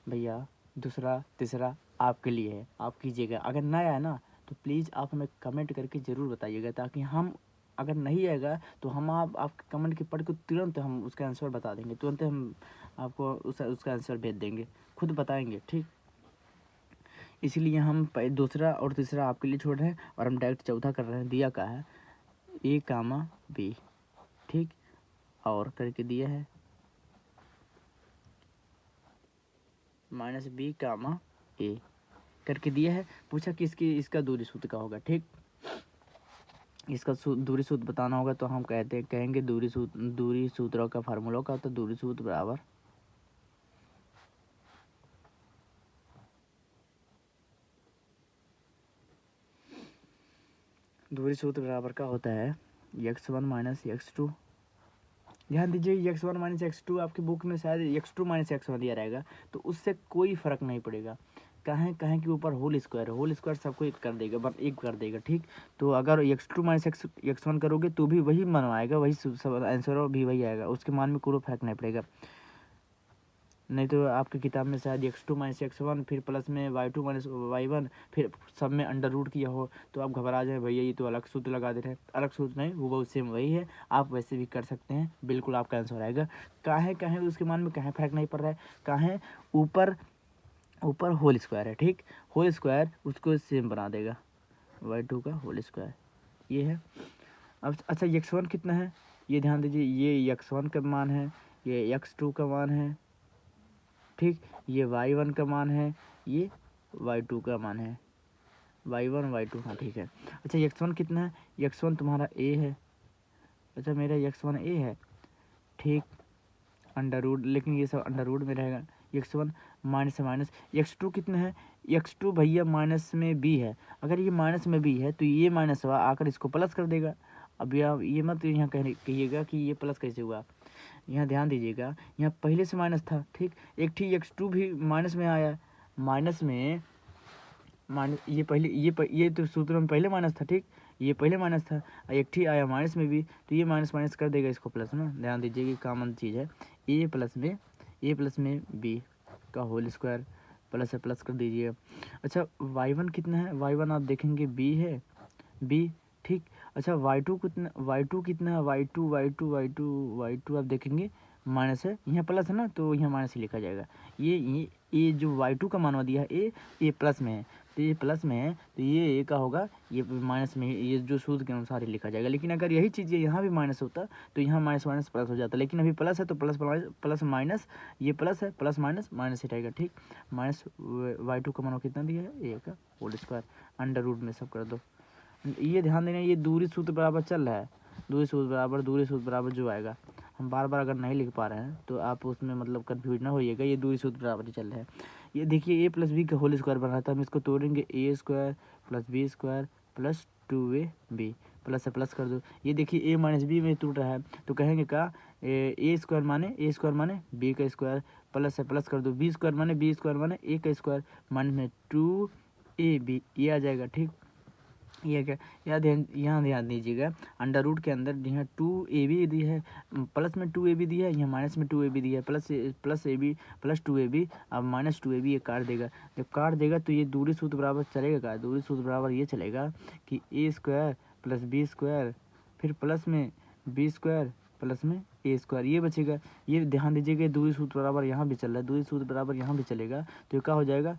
भैया, दूसरा तीसरा आपके लिए है, आप कीजिएगा। अगर ना आया ना तो प्लीज़ आप हमें कमेंट करके ज़रूर बताइएगा, ताकि हम, अगर नहीं आएगा तो हम आपके कमेंट के पढ़ के तुरंत हम उसका आंसर बता देंगे, तुरंत हम आपको उसका आंसर भेज देंगे, खुद बताएंगे, ठीक। इसीलिए हम दूसरा और तीसरा आपके लिए छोड़ रहे हैं और हम डायरेक्ट चौथा कर रहे हैं। दिया का है A, B, ठीक, और करके दिया है -B, करके दिया है। पूछा कि इसका दूरी सूत्र का होगा, ठीक। इसका दूरी सूत्र बताना होगा तो हम कहेंगे दूरी सूत्रों का फार्मूला का, तो दूरी सूत्र बराबर का होता है x1 - x2। ध्यान दीजिए, x1 - x2 आपकी बुक में शायद x2 - x1 दिया रहेगा, तो उससे कोई फ़र्क नहीं पड़ेगा। कहें के ऊपर होल स्क्वायर सबको एक कर देगा, ठीक। तो अगर x2 - x1 करोगे तो भी वही मान आएगा, वही सब आंसर भी वही आएगा, उसके मान में कोई फर्क नहीं पड़ेगा। नहीं तो आपकी किताब में शायद x2 - x1 फिर प्लस में y2 - y1 फिर सब में अंडर रूट किया हो, तो आप घबरा जाए, भैया ये तो अलग सूत्र लगा दे रहे हैं। अलग सूत्र नहीं, वो बहुत सेम वही है, आप वैसे भी कर सकते हैं, बिल्कुल आपका आंसर आएगा। काहे उसके मान में काहे फर्क नहीं पड़ रहा है, काहे ऊपर होल स्क्वायर है, ठीक। होल स्क्वायर उसको सेम बना देगा, y2 का होल स्क्वायर, ये है। अब अच्छा, x1 कितना है, ये ध्यान दीजिए, ये x1 का मान है, ये x2 का मान है, ठीक। ये y1 का मान है, ये y2 का मान है, y1 y2, हाँ ठीक है। अच्छा, x1 कितना है, x1 तुम्हारा a है। अच्छा, मेरा x1 a है, ठीक। अंडर रूट, लेकिन ये सब अंडर रूट में रहेगा। x1 माइनस से माइनस, x2 कितना है, x2 भैया माइनस में b है। अगर ये माइनस में b है तो ये माइनस हुआ आकर इसको प्लस कर देगा। अब ये मत यहाँ कहिएगा कि ये प्लस कैसे हुआ, यहाँ ध्यान दीजिएगा, यहाँ पहले से माइनस था, ठीक। एक ठीक x2 भी माइनस में आया, माइनस ये पहले ये तो सूत्र में पहले माइनस था, ठीक। ये पहले माइनस था, एक ठीक आया माइनस में भी, तो ये माइनस कर देगा इसको प्लस में। ध्यान दीजिए कि कॉमन चीज़ है, ए प्लस में बी का होल स्क्वायर, प्लस से प्लस कर दीजिए। अच्छा, y1 कितना है, y1 आप देखेंगे b है, b, ठीक। अच्छा, y2 कितना है, y2 आप देखेंगे माइनस है, यहाँ प्लस है ना, तो यहाँ माइनस ही लिखा जाएगा। ये जो y2 का मानवा दिया है ये प्लस में है, तो ये प्लस में है, तो ये का होगा, ये माइनस में, ये जो सूत्र के अनुसार ही लिखा जाएगा। लेकिन अगर यही चीज़ यहाँ भी माइनस होता तो यहाँ माइनस प्लस हो जाता, लेकिन अभी प्लस है तो प्लस माइनस, ये प्लस है, प्लस माइनस ही रहेगा, ठीक। माइनस y2 का मानवा कितना दिया है, a का होल स्क्वायर, अंडर रूट में सब कर दो। ये ध्यान देना, ये दूरी सूत्र बराबर चल रहा है, दूरी सूत्र बराबर जो आएगा, हम बार बार अगर नहीं लिख पा रहे हैं तो आप उसमें मतलब कन्फ्यूज ना होइएगा, ये दूरी सूत्र बराबर ही चल रहा है। ये देखिए, a + b का होल स्क्वायर बन रहा था, हम इसको तोड़ेंगे, a² + b² + 2ab, प्लस से प्लस कर दो। ये देखिए a - b में टूट रहा है, तो कहेंगे का a² माने b का स्क्वायर, प्लस से प्लस कर दो, b² माने a का स्क्वायर, माइनस में 2ab, ये आ जाएगा, ठीक। ये क्या, यहाँ ध्यान दीजिएगा, अंडर रूट के अंदर यहाँ 2ab दी है, प्लस में 2ab दी है, यहाँ माइनस में 2ab दी है, प्लस ab प्लस 2ab, अब माइनस 2ab ये काट देगा। जब काट देगा तो ये दूरी सूत्र बराबर चलेगा, दूरी सूत्र बराबर ये चलेगा कि a² + b² फिर प्लस में b² प्लस में a², ये बचेगा। ये ध्यान दीजिएगा, दूरी सूत्र बराबर यहाँ भी चल रहा है, दूरी सूत्र बराबर यहाँ भी चलेगा, तो ये क्या हो जाएगा,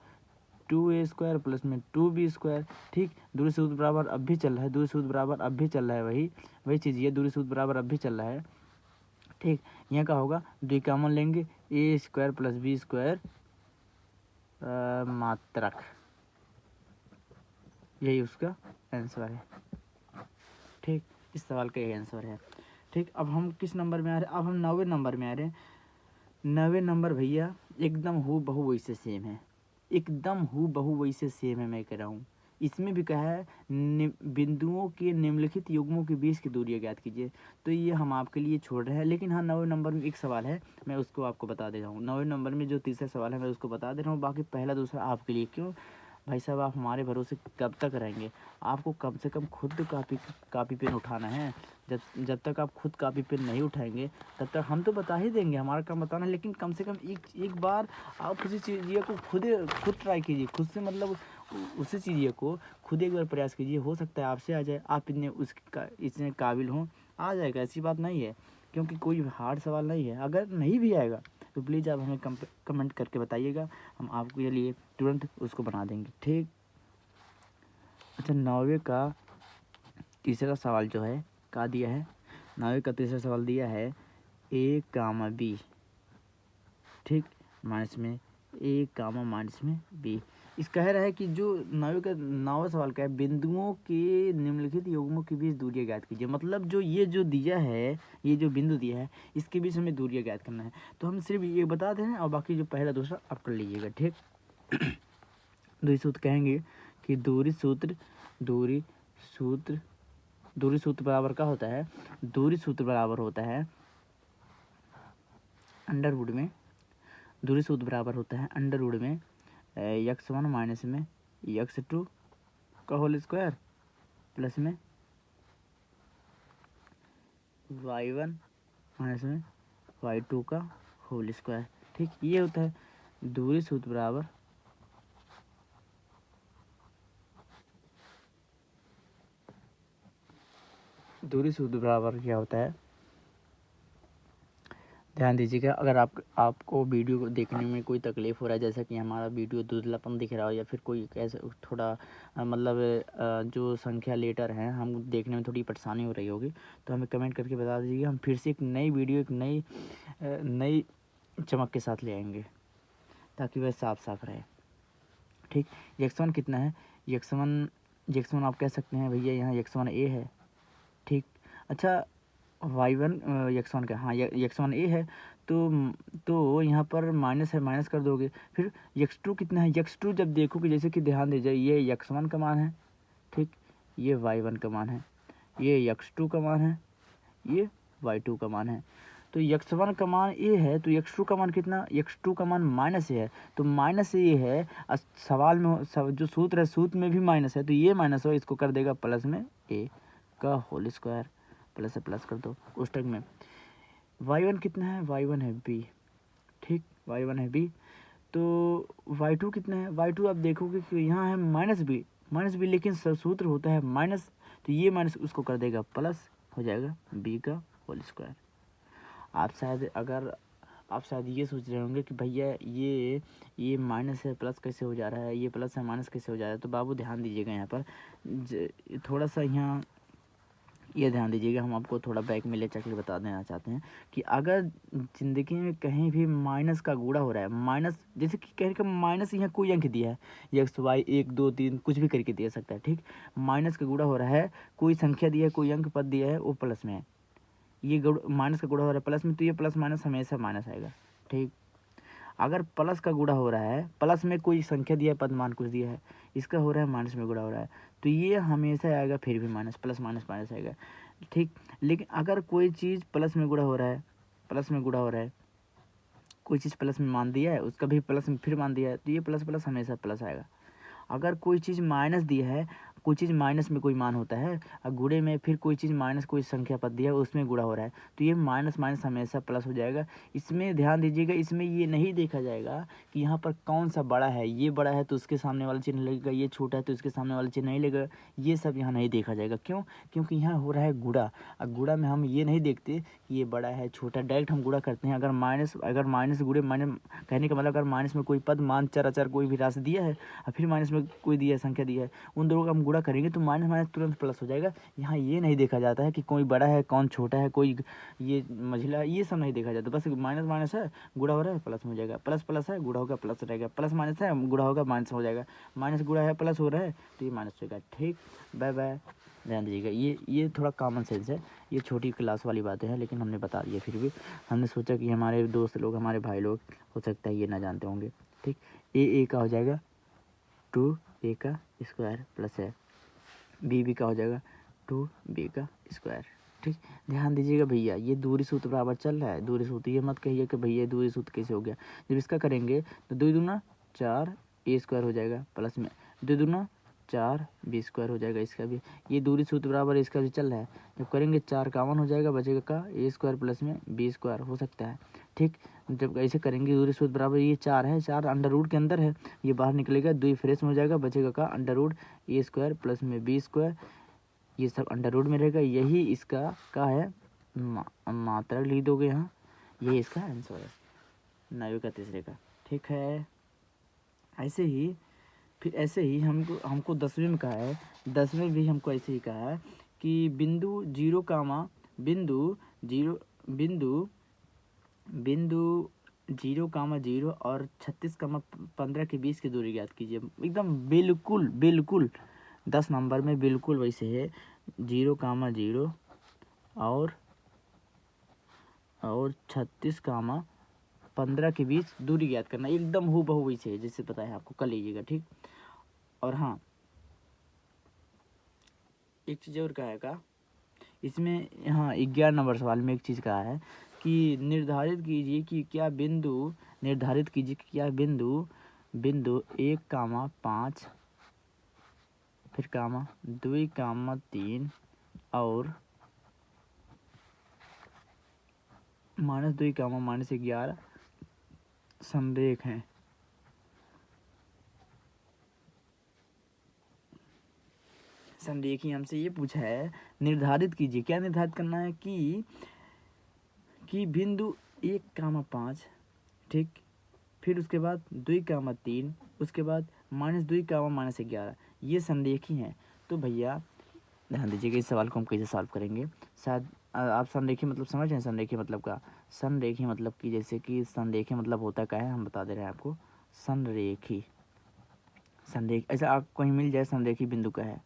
2a² प्लस में 2b², ठीक। दूरी सूत्र बराबर अब भी चल रहा है, दूरी सूत्र बराबर अब भी चल रहा है, वही चीज़, ये दूरी सूत्र बराबर अब भी चल रहा है, ठीक। यहाँ का होगा, दो कॉमन लेंगे, a² + b² मात्रक, यही उसका आंसर है, ठीक। इस सवाल का यही आंसर है, ठीक। अब हम किस नंबर में आ रहे हैं, अब हम 9वें नंबर में आ रहे हैं। 9वें नंबर भैया एकदम हूबहू वैसे सेम है, एकदम हूबहू वैसे सेम है, मैं कह रहा हूँ, इसमें भी कहा है बिंदुओं के निम्नलिखित युग्मों के बीच की दूरियाँ ज्ञात कीजिए। तो ये हम आपके लिए छोड़ रहे हैं, लेकिन हाँ 9वें नंबर में एक सवाल है, मैं उसको आपको बता दे रहा हूँ। 9वें नंबर में जो तीसरा सवाल है मैं उसको बता दे रहा हूँ, बाकी पहला दूसरा आपके लिए। क्यों भाई साहब, आप हमारे भरोसे कब तक रहेंगे? आपको कम से कम खुद कापी पेन उठाना है। जब तक आप खुद कापी पेन नहीं उठाएंगे तब तक हम तो बता ही देंगे, हमारा काम बताना, लेकिन कम से कम एक बार आप किसी चीज़ को खुद ट्राई कीजिए, खुद से मतलब उसी चीज़ को खुद एक बार प्रयास कीजिए, हो सकता है आपसे आ जाए, आप इतने काबिल हों, आ जाएगा, ऐसी बात नहीं है, क्योंकि कोई हार्ड सवाल नहीं है। अगर नहीं भी आएगा तो प्लीज़ आप हमें कमेंट करके बताइएगा, हम आपके लिए तुरंत उसको बना देंगे, ठीक। अच्छा, 9वें का तीसरा सवाल जो है क्या दिया है? 9वें का तीसरा सवाल दिया है a, b, ठीक, माइनस में a, माइनस में b। इस कह रहा है कि जो 9वां सवाल का है, बिंदुओं के निम्नलिखित युग्मों के बीच दूरियां ज्ञात कीजिए। मतलब जो दिया है, ये जो बिंदु दिया है, इसके बीच हमें दूरियां ज्ञात करना है। तो हम सिर्फ ये बता दें और बाकी जो पहला दूसरा आप कर लीजिएगा, ठीक। दूरी सूत्र कहेंगे कि दूरी सूत्र बराबर क्या होता है? दूरी सूत्र बराबर होता है अंडरवुड में, दूरी सूत्र बराबर होता है अंडरवुड में x1 माइनस में x2 का होल स्क्वायर प्लस में y1 माइनस में y2 का होल स्क्वायर, ठीक। ये होता है दूरी सूत्र बराबर क्या होता है? ध्यान दीजिएगा, अगर आपको वीडियो को देखने में कोई तकलीफ़ हो रहा है, जैसा कि हमारा वीडियो धुंधलापन दिख रहा हो, या फिर कोई कैसे थोड़ा मतलब जो संख्या लेटर हैं हम देखने में थोड़ी परेशानी हो रही होगी, तो हमें कमेंट करके बता दीजिएगा। हम फिर से एक नई वीडियो, एक नई चमक के साथ ले आएंगे, ताकि वह साफ रहे, ठीक। x1 कितना है? x1 आप कह सकते हैं भैया यहाँ x1 a है, ठीक। अच्छा, y1 x1 का, हाँ x1 a है, तो यहाँ पर माइनस है, माइनस कर दोगे। फिर x2 कितना है? x2 जब देखोगे, जैसे कि ध्यान दीजिए, ये x1 का मान है, ठीक, ये y1 का मान है, ये x2 का मान है, ये y2 का मान है। तो x1 का मान a है, तो x2 का मान कितना? x2 का मान माइनस a है, तो माइनस a है। सवाल में जो सूत्र है, सूत्र में भी माइनस है, तो ये माइनस हो, इसको कर देगा प्लस में a का होल स्क्वायर, प्लस से प्लस कर दो कोष्टक में। y1 कितना है? y1 है b, ठीक, y1 है b। तो y2 कितना है? y2 आप देखोगे कि यहाँ है माइनस b, लेकिन सूत्र होता है माइनस, तो ये माइनस उसको कर देगा प्लस, हो जाएगा b का होल स्क्वायर। आप शायद ये सोच रहे होंगे कि भैया ये माइनस है प्लस कैसे हो जा रहा है, ये प्लस है माइनस कैसे हो जा रहा है। तो बाबू ध्यान दीजिएगा, यहाँ पर थोड़ा सा यहाँ ये ध्यान दीजिएगा, हम आपको थोड़ा बैक में ले चल बता देना चाहते हैं कि अगर ज़िंदगी में कहीं भी माइनस का गुणा हो रहा है, माइनस जैसे कि कहीं का माइनस, यहाँ कोई अंक दिया है, एक्स वाई 1 2 3 कुछ भी करके दे सकता है, ठीक। माइनस का गुणा हो रहा है, कोई संख्या दिया है, कोई अंक पद दिया है, वो प्लस में है, ये माइनस का गुणा हो रहा है प्लस में, तो ये प्लस माइनस हमेशा माइनस आएगा, ठीक। अगर प्लस का गुणा हो रहा है, प्लस में कोई संख्या दिया है, पद मान कुछ दिया है, इसका हो रहा है माइनस में गुणा हो रहा है, तो ये हमेशा आएगा फिर भी माइनस, प्लस माइनस माइनस आएगा, ठीक। लेकिन अगर कोई चीज़ प्लस में गुणा हो रहा है, कोई चीज़ प्लस में मान दिया है, उसका भी प्लस में फिर मान दिया है, तो ये प्लस प्लस हमेशा प्लस आएगा। अगर कोई चीज़ माइनस दिया है, कोई चीज़ माइनस में कोई मान होता है, और गुणे में फिर कोई चीज़ माइनस कोई संख्या पद दिया है, उसमें गुणा हो रहा है, तो ये माइनस माइनस हमेशा प्लस हो जाएगा। इसमें ध्यान दीजिएगा, इसमें ये नहीं देखा जाएगा कि यहाँ पर कौन सा बड़ा है, ये बड़ा है तो उसके सामने वाला चिन्ह लगेगा, ये छोटा है तो उसके सामने वाला चिन्ह नहीं लगेगा, ये सब यहाँ नहीं देखा जाएगा। क्यों? क्योंकि यहाँ हो रहा है गुणा, और गुणा में हम ये नहीं देखते कि ये बड़ा है छोटा, डायरेक्ट हम गुणा करते हैं। अगर माइनस गुणे माइनस, कहने का मतलब अगर माइनस में कोई पद, मान, चर, अचर कोई भी राशि दिया है और फिर माइनस में कोई दिया है, संख्या दिया है, उन दोनों का हम गुणा करेंगे तो माइनस माइनस तुरंत प्लस हो जाएगा। यहाँ ये नहीं देखा जाता है कि कोई बड़ा है कौन छोटा है, कोई ये मझिला है, ये सब नहीं देखा जाता। बस माइनस माइनस है, गुणा हो रहा है, प्लस में हो जाएगा, प्लस प्लस है, गुणा होगा, प्लस रहेगा, प्लस माइनस है, गुणा होगा, माइनस हो जाएगा, माइनस गुणा है, प्लस हो रहा है, तो ये माइनस होगा, ठीक। Bye bye. ध्यान दीजिएगा, ये थोड़ा कॉमन सेंस है, ये छोटी क्लास वाली बातें हैं, लेकिन हमने बता दिया। फिर भी हमने सोचा कि हमारे दोस्त लोग, हमारे भाई लोग हो सकता है ये ना जानते होंगे, ठीक। ए का हो जाएगा 2a का स्क्वायर प्लस है b का हो जाएगा 2b का स्क्वायर। ठीक, ध्यान दीजिएगा भैया, ये दूरी सूत्र बराबर चल रहा है। दूरी सूत्र ये मत कहिए कि भैया दूरी सूत्र कैसे हो गया। जब इसका करेंगे तो 2 दूना 4 a स्क्वायर हो जाएगा प्लस में 2 दूना 4 b स्क्वायर हो जाएगा इसका भी। ये दूरी सूत्र बराबर इसका भी चल रहा है। जब करेंगे 4 कॉमन हो जाएगा, बचेगा का a स्क्वायर प्लस में b स्क्वायर हो सकता है। ठीक, जब ऐसे करेंगे दूरी सूत्र बराबर ये 4 है, 4 अंडर रूट के अंदर है, ये बाहर निकलेगा, 2 फ्रेश में हो जाएगा, बचेगा का under root a square plus में b स्क्वायर, ये सब अंडर रूट में रहेगा। यही इसका का है मात्रा लिख दोगे यहाँ, यही इसका आंसर है 9 का तीसरे का। ठीक है, ऐसे ही फिर ऐसे ही हमको 10वीं में कहा है, 10वीं भी हमको ऐसे ही कहा है कि बिंदु 0 कामा बिंदु 0 और 36,15 के बीच की दूरी ज्ञात कीजिए। एकदम बिल्कुल 10 नंबर में बिल्कुल वैसे है, 0,0 और 36,15 के बीच दूरी ज्ञात करना। एकदम हूबहू वैसे है जैसे पता है आपको, कर लीजिएगा। ठीक, और हाँ एक चीज़ और कहा है का इसमें, हाँ 11 नंबर सवाल में एक चीज़ कहा है कि निर्धारित कीजिए कि क्या बिंदु 1,5 फिर कामा 2,3 और -2, -11 समरेख हैं। समरेखी हमसे ये पूछा है, निर्धारित कीजिए। क्या निर्धारित करना है कि बिंदु 1,5, ठीक, फिर उसके बाद 2,3, उसके बाद -2, -11 ये समरेखी हैं। तो भैया ध्यान दीजिएगा, इस सवाल को हम कैसे सॉल्व करेंगे। शायद आप संरेखी मतलब समझ रहे हैं। संरेखी मतलब का, संरेखी मतलब कि जैसे कि संरेखी मतलब होता क्या है हम बता दे रहे हैं आपको। संरेखी ऐसा आपको कहीं मिल जाए संरेखी बिंदु का है,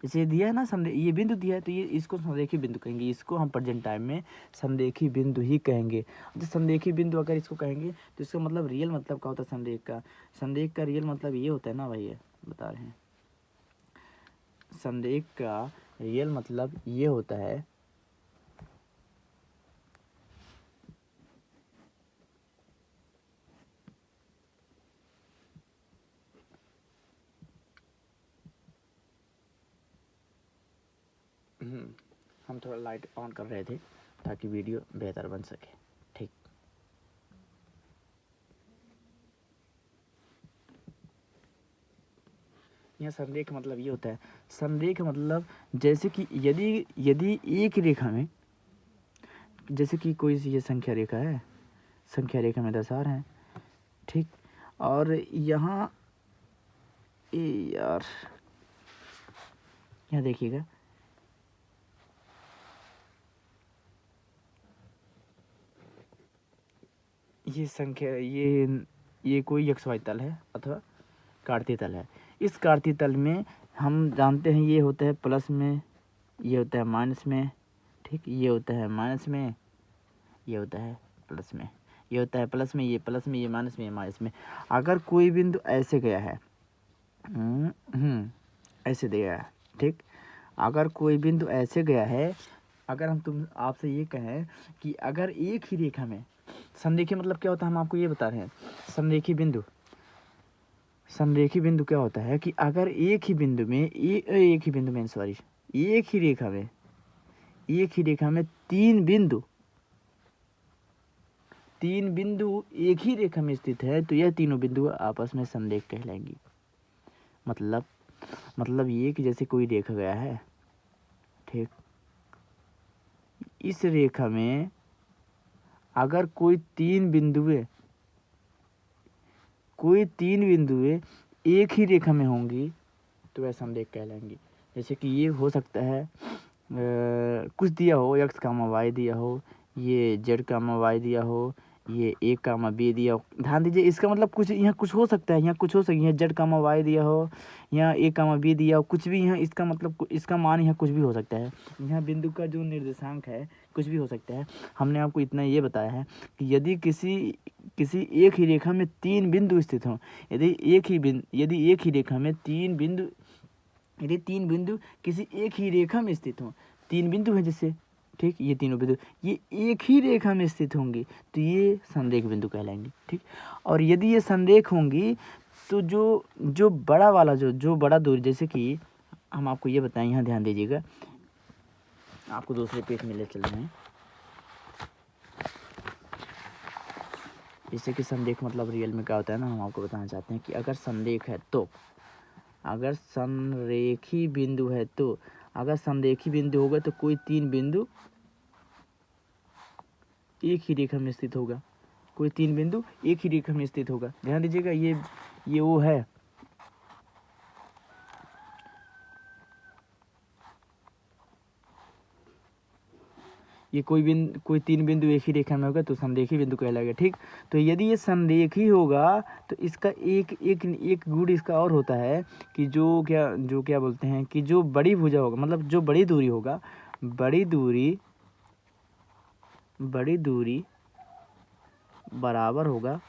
जैसे ये दिया है ना, ये बिंदु दिया है तो ये इसको संरेखी बिंदु कहेंगे। इसको हम प्रेजेंट टाइम में संरेखी बिंदु ही कहेंगे। जो संरेखी बिंदु अगर इसको कहेंगे तो इसका मतलब रियल मतलब क्या होता है संरेख का रियल मतलब ये होता है ना भैया, बता रहे हैं। संरेख का रियल मतलब ये होता है हम थोड़ा लाइट ऑन कर रहे थे ताकि वीडियो बेहतर बन सके। ठीक, यह संरेख मतलब ये होता है। संरेख मतलब जैसे कि यदि एक रेखा में, जैसे कि कोई ये संख्या रेखा है, संख्या रेखा में 10 आर हैं, ठीक, और यहाँ यार यहाँ देखिएगा, ये संख्या ये कोई XY तल है अथवा कार्तीय तल है। इस कार्तीय तल में हम जानते हैं ये होता है प्लस में, ये होता है माइनस में, ठीक, ये होता है माइनस में, ये होता है प्लस में, ये होता है प्लस में, ये प्लस में, ये माइनस में, ये माइनस में। अगर कोई बिंदु ऐसे गया है, ऐसे दिया है, ठीक, अगर कोई बिंदु ऐसे गया है, अगर हम आपसे ये कहें कि अगर एक ही रेखा में, संरेखी मतलब क्या होता है हम आपको ये बता रहे हैं। संरेखी बिंदु क्या होता है कि अगर एक ही बिंदु में एक ही रेखा में तीन बिंदु एक ही रेखा में स्थित है तो यह तीनों बिंदु आपस में संरेख कहलाएंगी। मतलब ये कि जैसे कोई रेखा गया है, ठीक, इस रेखा में अगर कोई तीन बिंदुएं एक ही रेखा में होंगी तो वह संरेख कहलाएंगी। जैसे कि ये हो सकता है कुछ दिया हो, x, y दिया हो, ये z, y दिया हो, ये ए कामा बी दिया हो, ध्यान दीजिए इसका मतलब कुछ यहाँ कुछ हो सकता है, यहाँ कुछ हो सकता है, यहाँ जेड कामा वाई दिया हो, यहाँ ए कामा बी दिया हो, कुछ भी यहाँ इसका मतलब इसका मान यहाँ कुछ भी हो सकता है। यहाँ बिंदु का जो निर्देशांक है कुछ भी हो सकता है। हमने आपको इतना ये बताया है कि यदि किसी एक ही रेखा में तीन बिंदु स्थित हों, यदि एक ही रेखा में तीन बिंदु, यदि तीन बिंदु किसी एक ही रेखा में स्थित हों, तीन बिंदु हैं जैसे, ठीक, ये तीनों बिंदु ये एक ही रेखा में स्थित होंगी तो ये संरेख बिंदु कहलाएंगे, ठीक। और यदि ये संरेख होंगी तो जो बड़ा वाला जो बड़ा दूरी, जैसे कि हम आपको ये बताएं, यहाँ ध्यान दीजिएगा, आपको दूसरे पेज में ले चल रहे हैं। जैसे कि संरेख मतलब रियल में क्या होता है ना, हम आपको बताना चाहते हैं कि अगर संरेख है तो, अगर संरेखी बिंदु है तो, अगर संरेखी बिंदु होगा तो कोई तीन बिंदु एक ही रेखा में स्थित होगा, कोई तीन बिंदु एक ही रेखा में स्थित होगा। ध्यान दीजिएगा, ये वो है, ये कोई तीन बिंदु एक ही रेखा में होगा तो संरेखी बिंदु कहलाएगा, ठीक। तो यदि ये संरेखी होगा तो इसका एक गुण इसका और होता है कि जो क्या बोलते हैं कि जो बड़ी भुजा होगा, मतलब जो बड़ी दूरी होगा, बड़ी दूरी बराबर होगा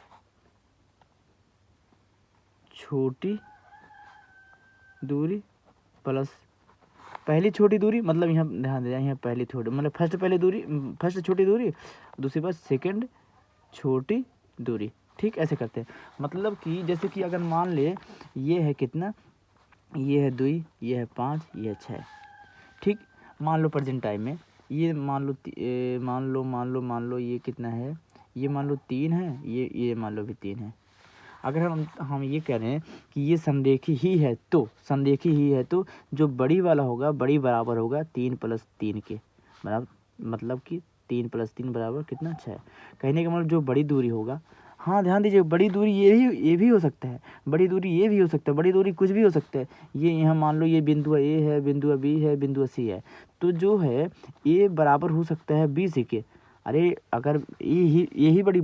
छोटी दूरी प्लस पहली छोटी दूरी, मतलब यहाँ ध्यान दें, यहाँ पहली छोटी मतलब फर्स्ट छोटी दूरी, दूसरी बात सेकंड छोटी दूरी, ठीक, ऐसे करते हैं। मतलब कि जैसे कि अगर मान ले ये है कितना, ये है 2, ये है 5, ये है 6, ठीक। मान लो प्रेजेंट टाइम में ये मान लो ये कितना है, ये मान लो 3 है, ये मान लो भी 3 है। अगर हम ये कह रहे हैं कि ये संरेखी ही है तो जो बड़ी वाला होगा, बड़ी बराबर होगा 3 + 3 के बराबर, मतलब कि 3 + 3 बराबर कितना, 6। कहने का मतलब जो बड़ी दूरी होगा, हाँ ध्यान दीजिए, बड़ी दूरी ये भी हो सकता है, बड़ी दूरी ये भी हो सकता है, बड़ी दूरी कुछ भी हो सकता है। ये यहाँ मान लो ये बिंदु ए है, बिंदु बी है, बिंदु सी है, तो जो है ए बराबर हो सकता है बी सी के। अरे अगर ये ही बड़ी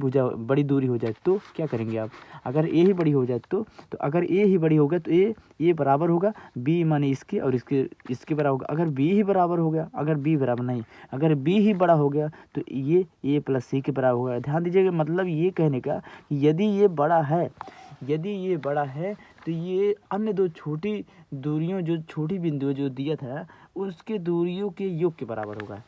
दूरी हो जाए तो क्या करेंगे आप, अगर ए ही बड़ी हो जाए तो अगर ए ही बड़ी हो गया तो ए बराबर होगा बी माने इसके, और इसके बराबर होगा। अगर बी ही बराबर हो गया, अगर बी बराबर नहीं, अगर बी ही बड़ा हो गया तो ये ए + सी के बराबर होगा। ध्यान दीजिएगा, मतलब ये कहने का यदि ये बड़ा है तो ये अन्य दो छोटी दूरियों, जो छोटी बिंदु जो दिया था उसके दूरियों के योग के बराबर होगा,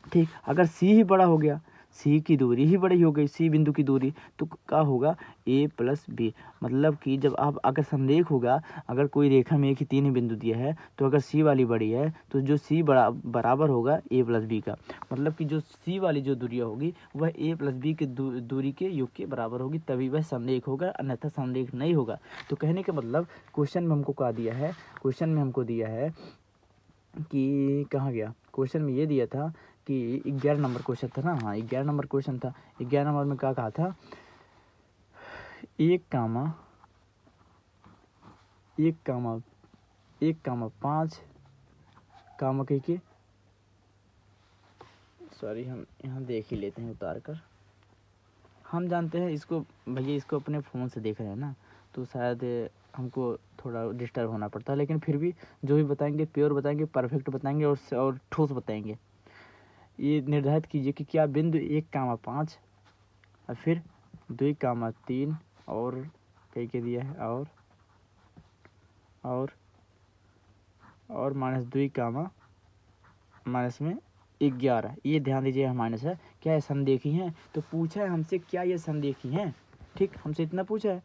ठीक। अगर सी ही बड़ा हो गया, सी की दूरी ही बड़ी हो गई, सी बिंदु की दूरी, तो क्या होगा ए + बी। मतलब कि जब आप अगर संरेख होगा, अगर कोई रेखा में एक ही तीन ही बिंदु दिया है तो अगर सी वाली बड़ी है तो जो सी बराबर होगा ए + बी का, मतलब कि जो सी वाली जो दूरियाँ होगी वह ए + बी के दूरी के योग के बराबर होगी, तभी वह संरेख होगा, अन्यथा संरेख नहीं होगा। तो कहने का मतलब क्वेश्चन में हमको क्या दिया है, क्वेश्चन में हमको दिया है कि कहाँ गया, क्वेश्चन में ये दिया था कि 11 नंबर क्वेश्चन था ना, हाँ 11 नंबर क्वेश्चन था। 11 नंबर में क्या कहा था, 1, 5 के सॉरी, हम यहाँ देख ही लेते हैं उतार कर। हम जानते हैं इसको भैया, इसको अपने फ़ोन से देख रहे हैं ना, तो शायद हमको थोड़ा डिस्टर्ब होना पड़ता है, लेकिन फिर भी जो भी बताएंगे प्योर बताएंगे, परफेक्ट बताएंगे और ठोस बताएंगे। ये निर्धारित कीजिए कि क्या बिंदु 1, 5 और फिर 2, 3 और कई के दिया है और -2, माइनस में 11, ये ध्यान दीजिए यहाँ माइनस है, क्या ये संरेखी हैं, तो पूछा है हमसे क्या ये संरेखी हैं, ठीक, हमसे इतना पूछा है।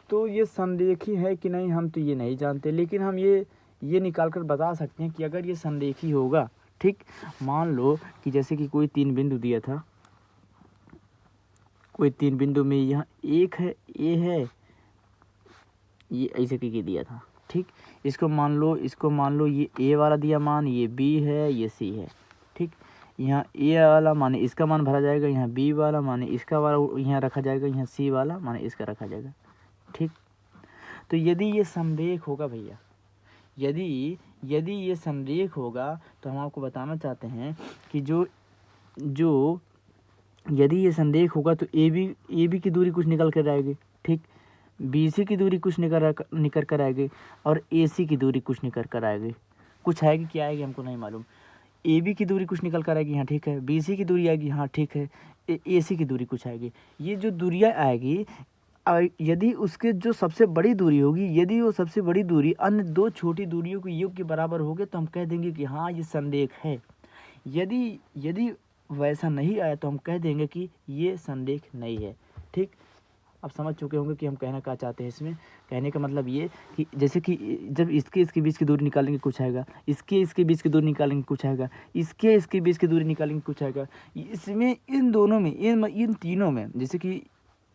तो ये संरेखी है कि नहीं हम तो ये नहीं जानते, लेकिन हम ये निकाल कर बता सकते हैं कि अगर ये संरेखी होगा, ठीक। मान लो कि जैसे कि कोई तीन बिंदु दिया था, कोई तीन बिंदु में यहाँ एक है, ए है, ये ऐसे करके दिया था, ठीक। इसको मान लो ये ए वाला दिया मान, ये बी है, ये सी है, ठीक। यहाँ ए वाला माने इसका मान भरा जाएगा, यहाँ बी वाला माने इसका वाला यहाँ रखा जाएगा, यहाँ सी वाला माने इसका रखा जाएगा, ठीक। तो यदि ये संरेख होगा भैया, यदि ये संरेख होगा तो हम आपको बताना चाहते हैं कि जो यदि ये संरेख होगा तो ए बी की दूरी कुछ निकल कर आएगी, ठीक। बी सी की दूरी कुछ निकल कर आएगी और ए सी की दूरी कुछ निकल कर आएगी। कुछ आएगी, क्या आएगी हमको नहीं मालूम। ए बी की दूरी कुछ निकल कर आएगी, हाँ ठीक है। बी सी की दूरी आएगी, हाँ ठीक है। ए सी की दूरी कुछ आएगी। ये जो दूरियाँ आएगी, यदि उसके जो सबसे बड़ी दूरी होगी, यदि वो सबसे बड़ी दूरी अन्य दो छोटी दूरियों के योग के बराबर होगी तो हम कह देंगे कि हाँ ये संरेख है। यदि यदि वैसा नहीं आया तो हम कह देंगे कि ये संरेख नहीं है, ठीक। आप समझ चुके होंगे कि हम कहना क्या चाहते हैं। इसमें कहने का मतलब ये कि जैसे कि जब इसके बीच की दूरी निकालेंगे कुछ आएगा, इसके बीच की दूरी निकालेंगे कुछ आएगा, इसके बीच की दूरी निकालेंगे कुछ आएगा। इसमें इन दोनों में, इन तीनों में, जैसे कि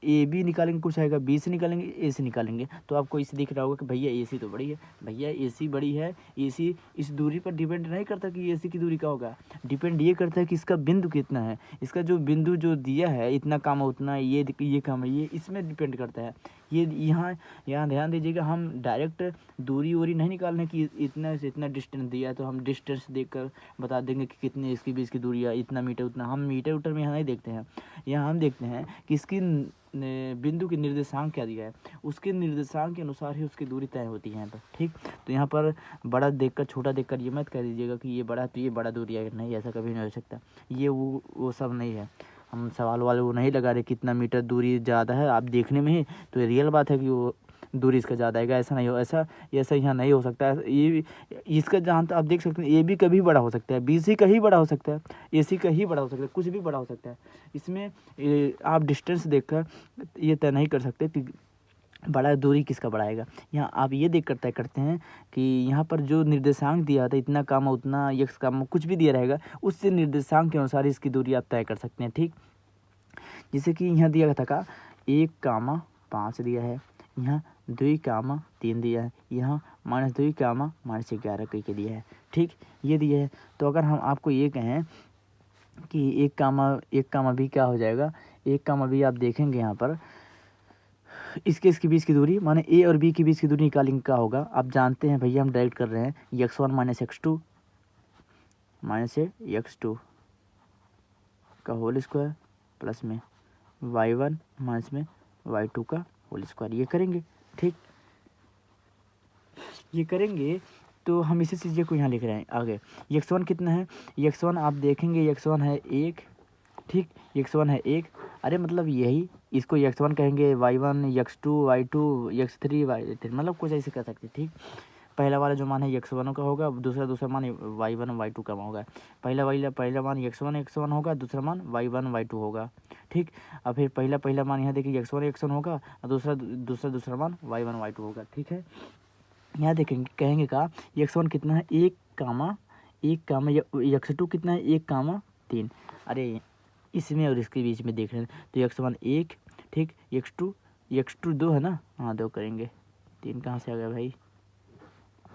ए बी निकालेंगे कुछ आएगा, बी से निकालेंगे, ए से निकालेंगे, तो आपको इसे दिख रहा होगा कि भैया ए सी तो बड़ी है, भैया ए सी बड़ी है। ए सी इस दूरी पर डिपेंड नहीं करता कि ए सी की दूरी क्या होगा, डिपेंड ये करता है कि इसका बिंदु कितना है। इसका जो बिंदु जो दिया है, इतना काम उतना, ये काम है, ये इसमें डिपेंड करता है। ये यहाँ ध्यान दीजिएगा, हम डायरेक्ट दूरी वूरी नहीं निकालने की इतना से इतना डिस्टेंस दिया है तो हम डिस्टेंस देखकर बता देंगे कि कितने इसके बीच की दूरी है, इतना मीटर उतना। हम मीटर उटर में यहाँ नहीं देखते हैं, यहाँ हम देखते हैं कि इसकी बिंदु के निर्देशांक क्या दिया है, उसके निर्देशांक के अनुसार ही उसकी दूरी तय होती है यहाँ पर, ठीक। तो यहाँ पर बड़ा देखकर छोटा देखकर ये मत कह दीजिएगा कि ये बड़ा तो ये बड़ा दूरी है, नहीं, ऐसा कभी नहीं हो सकता। ये वो सब नहीं है। हम सवाल वाले वो नहीं लगा रहे कितना मीटर दूरी ज़्यादा है, आप देखने में ही तो ये रियल बात है कि वो दूरी इसका ज़्यादा आएगा, ऐसा नहीं हो, ऐसा यहाँ नहीं हो सकता है। ये इसका जहाँ तक आप देख सकते हैं, ए बी का भी बड़ा हो सकता है, बी सी का ही बड़ा हो सकता है, ए सी का ही बड़ा हो सकता है, कुछ भी बड़ा हो सकता है। इसमें आप डिस्टेंस देखकर ये तय नहीं कर सकते कि बड़ा दूरी किसका बढ़ाएगा। यहाँ आप ये देख कर तय करते हैं कि यहाँ पर जो निर्देशांक दिया था, इतना काम उतना, यक्स काम, कुछ भी दिया रहेगा, उससे निर्देशांक के अनुसार इसकी दूरी आप तय कर सकते हैं, ठीक। जैसे कि यहाँ दिया था का 1,5 दिया है, यहाँ 2,3 दिया है, यहाँ -2, -11 करके दिया है, ठीक। ये दिया है। तो अगर हम आपको ये कहें कि 1, बी क्या हो जाएगा, 1, बी आप देखेंगे यहाँ पर इसके बीच की दूरी, माने ए और बी के बीच की दूरी निकालेंगे क्या होगा। आप जानते हैं भैया, हम डायरेक्ट कर रहे हैं, x1 - x2 -x2 का होल स्क्वायर प्लस में y1 माइनस में y2 का होल स्क्वायर। ये करेंगे, ठीक। ये करेंगे तो हम इसी चीज़ को यहाँ लिख रहे हैं आगे। x1 कितना है, x1 आप देखेंगे, x1 है 1, ठीक। x1 है 1, अरे मतलब यही, इसको x1 कहेंगे, y1 x2 y2 x3 y3, मतलब कुछ ऐसे कर सकते, ठीक। पहला वाला जो मान है x1 का होगा, दूसरा मान y1 y2 का होगा। पहला मान x1 होगा, दूसरा मान y1 y2 होगा, ठीक। और फिर पहला मान यहाँ देखिए x1 होगा और दूसरा मान y1 y2 होगा, ठीक है। यहाँ देखेंगे, कहेंगे का x1 कितना है 1, x2 कितना है 1, 3। अरे इसमें और इसके बीच में देख रहे हैं तो x1 1, ठीक। x2 2 है ना, हाँ 2 करेंगे, 3 कहाँ से आ गया भाई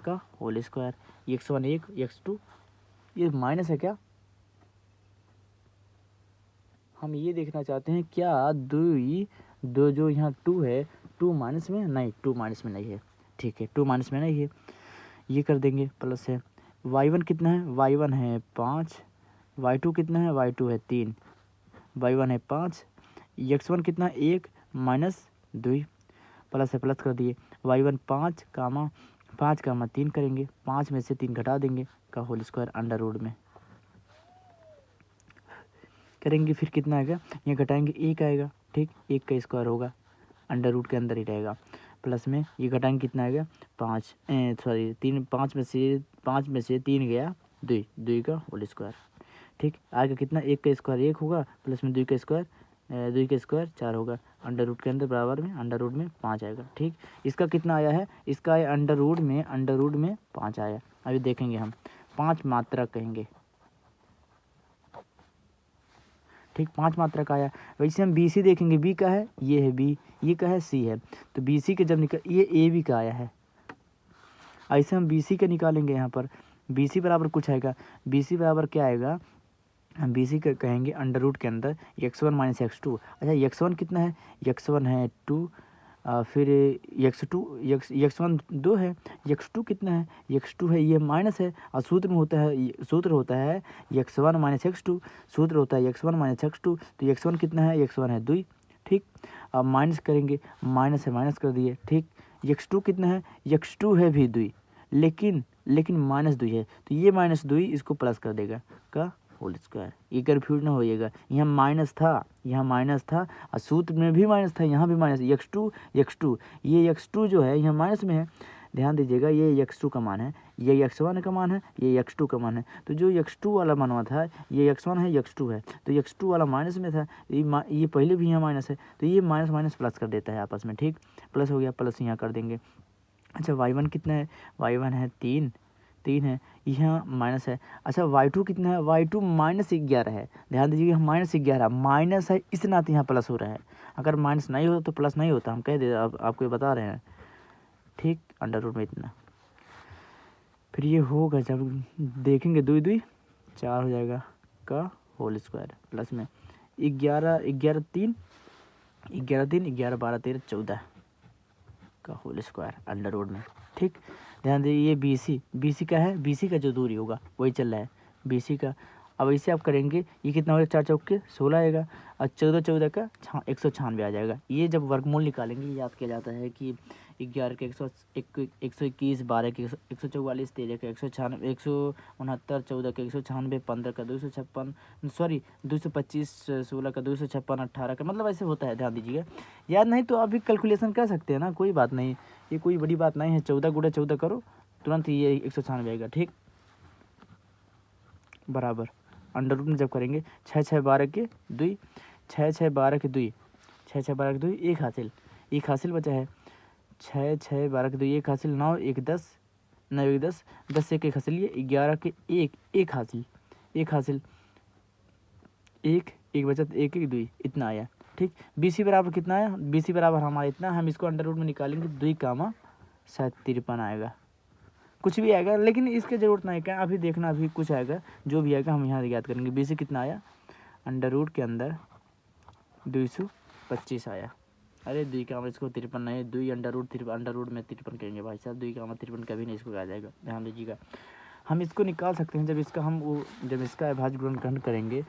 का होल स्क्वायर। x1 1, x2, ये माइनस है क्या, हम ये देखना चाहते हैं क्या दो जो यहाँ 2 है, 2 माइनस में, नहीं 2 माइनस में नहीं है, ठीक है, 2 माइनस में नहीं है। ये कर देंगे, प्लस है y1 कितना है, y1 है 5, y2 कितना है, y2 है 3, y1 है 5, x1 कितना 1 -2, प्लस है, प्लस कर दिए, y1 5, 3 करेंगे, 5 में से 3 घटा देंगे का होल स्क्वायर अंडर रूट में करेंगे। फिर कितना आएगा, ये घटाएंगे 1 आएगा, ठीक। 1 का स्क्वायर होगा, अंडर रूट के अंदर ही रहेगा, प्लस में ये घटाएंगे कितना आएगा 3, 5 में से 3 गया 2 का होल स्क्वायर, ठीक। आगे कितना, 1 का स्क्वायर 1 होगा, प्लस में 2 का स्क्वायर 4 होगा, अंडर रूट के अंदर बराबर में अंडर रूट में 5 आएगा, ठीक। इसका कितना आया है, इसका आया अंडर रूट में 5 आया। अभी देखेंगे हम 5 मात्रा कहेंगे, ठीक। 5 मात्रा का आया। वैसे हम बी सी देखेंगे, बी का है, ये है बी, ये का है सी है, तो बी सी के जब ये ए बी का आया है, ऐसे हम बी सी का निकालेंगे। यहाँ पर बी सी बराबर कुछ आएगा, बी सी बराबर क्या आएगा, हम बी सी कहेंगे अंडर रूट के अंदर x1 - x2। अच्छा x1 कितना है, x1 है 2, फिर x1 2 है, x2 कितना है, x2 है, ये माइनस है और सूत्र होता है x1 माइनस x2, सूत्र होता है x1 माइनस x2, तो x1 कितना है, x1 है 2, ठीक। अब माइनस करेंगे, माइनस है माइनस कर दिए, ठीक। x2 कितना है, x2 है भी 2, लेकिन माइनस 2 है, तो ये माइनस 2 इसको प्लस कर देगा का होल स्क्वायर। ये कन्फ्यूज ना होइएगा, यहाँ माइनस था और सूत्र में भी माइनस था, यहाँ भी माइनस, x2 ये x2 जो है यहाँ माइनस में है, ध्यान दीजिएगा, ये x2 का मान है, ये x1 का मान है, ये x2 का मान है, तो जो x2 वाला मानवा था ये x1 है, x2 है, तो x2 वाला माइनस में था, ये पहले भी यहाँ माइनस है, तो ये माइनस माइनस प्लस कर देता है आपस में, ठीक। प्लस हो गया, प्लस यहाँ कर देंगे। अच्छा y1 कितना है, y1 है 3 है, यहाँ माइनस है। अच्छा y2 कितना है, y2 माइनस 11 है, ध्यान दीजिएगा माइनस 11 माइनस है, इस नाते यहाँ प्लस हो रहा है, अगर माइनस नहीं होता तो प्लस नहीं होता, हम कह दे आपको बता रहे हैं, ठीक। अंडर रूट में इतना, फिर ये होगा जब देखेंगे 2 2 4 हो जाएगा का होल स्क्वायर, प्लस में 11 11 3 11 12 13 14 का होल स्क्वायर अंडर रूट में, ठीक। ध्यान दीजिए ये BC का है, BC का जो दूरी होगा वही चल रहा है BC का। अब इसे आप करेंगे, ये कितना हो जाएगा, 4 चौके 16 आएगा और 14 का 196 आ जाएगा। ये जब वर्गमूल निकालेंगे याद किया जाता है कि 11 के 121, 12 के 144, 13 के 196, 169, 14 के 196, 15 का 256, सॉरी 225, 16 का 256, 18 का, मतलब ऐसे होता है, ध्यान दीजिएगा। याद नहीं तो आप भी कैलकुलेशन कर सकते हैं ना, कोई बात नहीं, ये कोई बड़ी बात नहीं है, 14 गुणा 14 करो तुरंत ये 196 आएगा, ठीक। बराबर अंडर रूट में जब करेंगे 6 6 12 के 2, 6 6 12 के 2, 6 6 12 के 2, एक हासिल बचा है, 6 6 12 के 2 एक हासिल, 9 1 10, 9 1 10, 10 से 1 हासिल, ये 11 के एक हासिल, एक बचा, 1 1 2 इतना आया, ठीक। BC बराबर कितना आया, BC बराबर हमारा इतना, हम इसको अंडर रूट में निकालेंगे 2 कामा शायद 53 आएगा, कुछ भी आएगा, लेकिन इसकी ज़रूरत नहीं क्या, अभी देखना, अभी कुछ आएगा, जो भी आएगा हम यहाँ याद करेंगे। BC कितना आया, अंडर रूट के अंदर 225 आया। अरे 2 कामा इसको 53 नहीं, 2 अंडर रूट में 53 करेंगे भाई साहब, 2 कामा 53 कभी नहीं इसको आ जाएगा, ध्यान दीजिएगा। हम इसको निकाल सकते हैं जब इसका अभाज्य गुणनखंड करेंगे,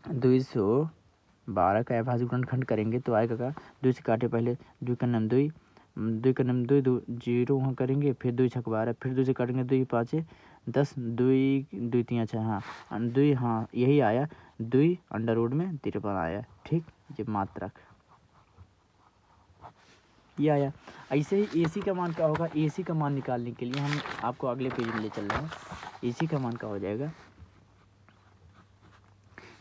212 का अभाज्य गुणनखंड करेंगे तो आएगा का, 2 से काटे पहले, 2 का नाम 2 का नाम 2 2 0 वहाँ करेंगे, फिर 2 6 12, फिर 2 से काटेंगे, 2 5 10, 2 3 6, हाँ 2, हाँ यही आया, 2 अंडर रूट में 53 आया, ठीक। ये मात्रक ये आया। ऐसे ही AC का मान क्या होगा, AC का मान निकालने के लिए हम आपको अगले पेज में ले चल रहे हैं। AC का मान क्या हो जाएगा,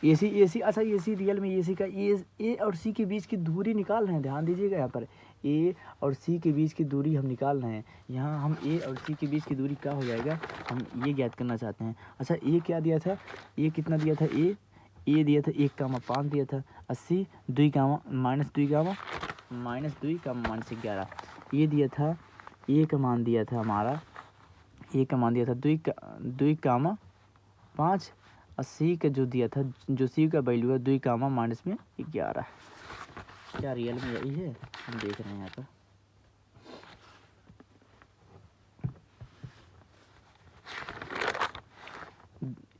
AC अच्छा AC रियल में AC का A और C के बीच की दूरी निकाल रहे हैं, ध्यान दीजिएगा, यहाँ पर A और C के बीच की दूरी हम निकाल रहे हैं, यहाँ हम A और C के बीच की दूरी क्या हो जाएगा, हम ये ज्ञात करना चाहते हैं। अच्छा A क्या दिया था, A कितना दिया था, A दिया था 1,5 दिया था, 80 2 कामा माइनस 2 कामा माइनस 11, ये दिया था, A का मान दिया था हमारा, A का मान दिया था 2 कामा 5, और C का जो दिया था, जो C का वैल्यू है 2 कामा माइनस में 11, क्या रियल में यही है, हम देख रहे हैं यहाँ पर।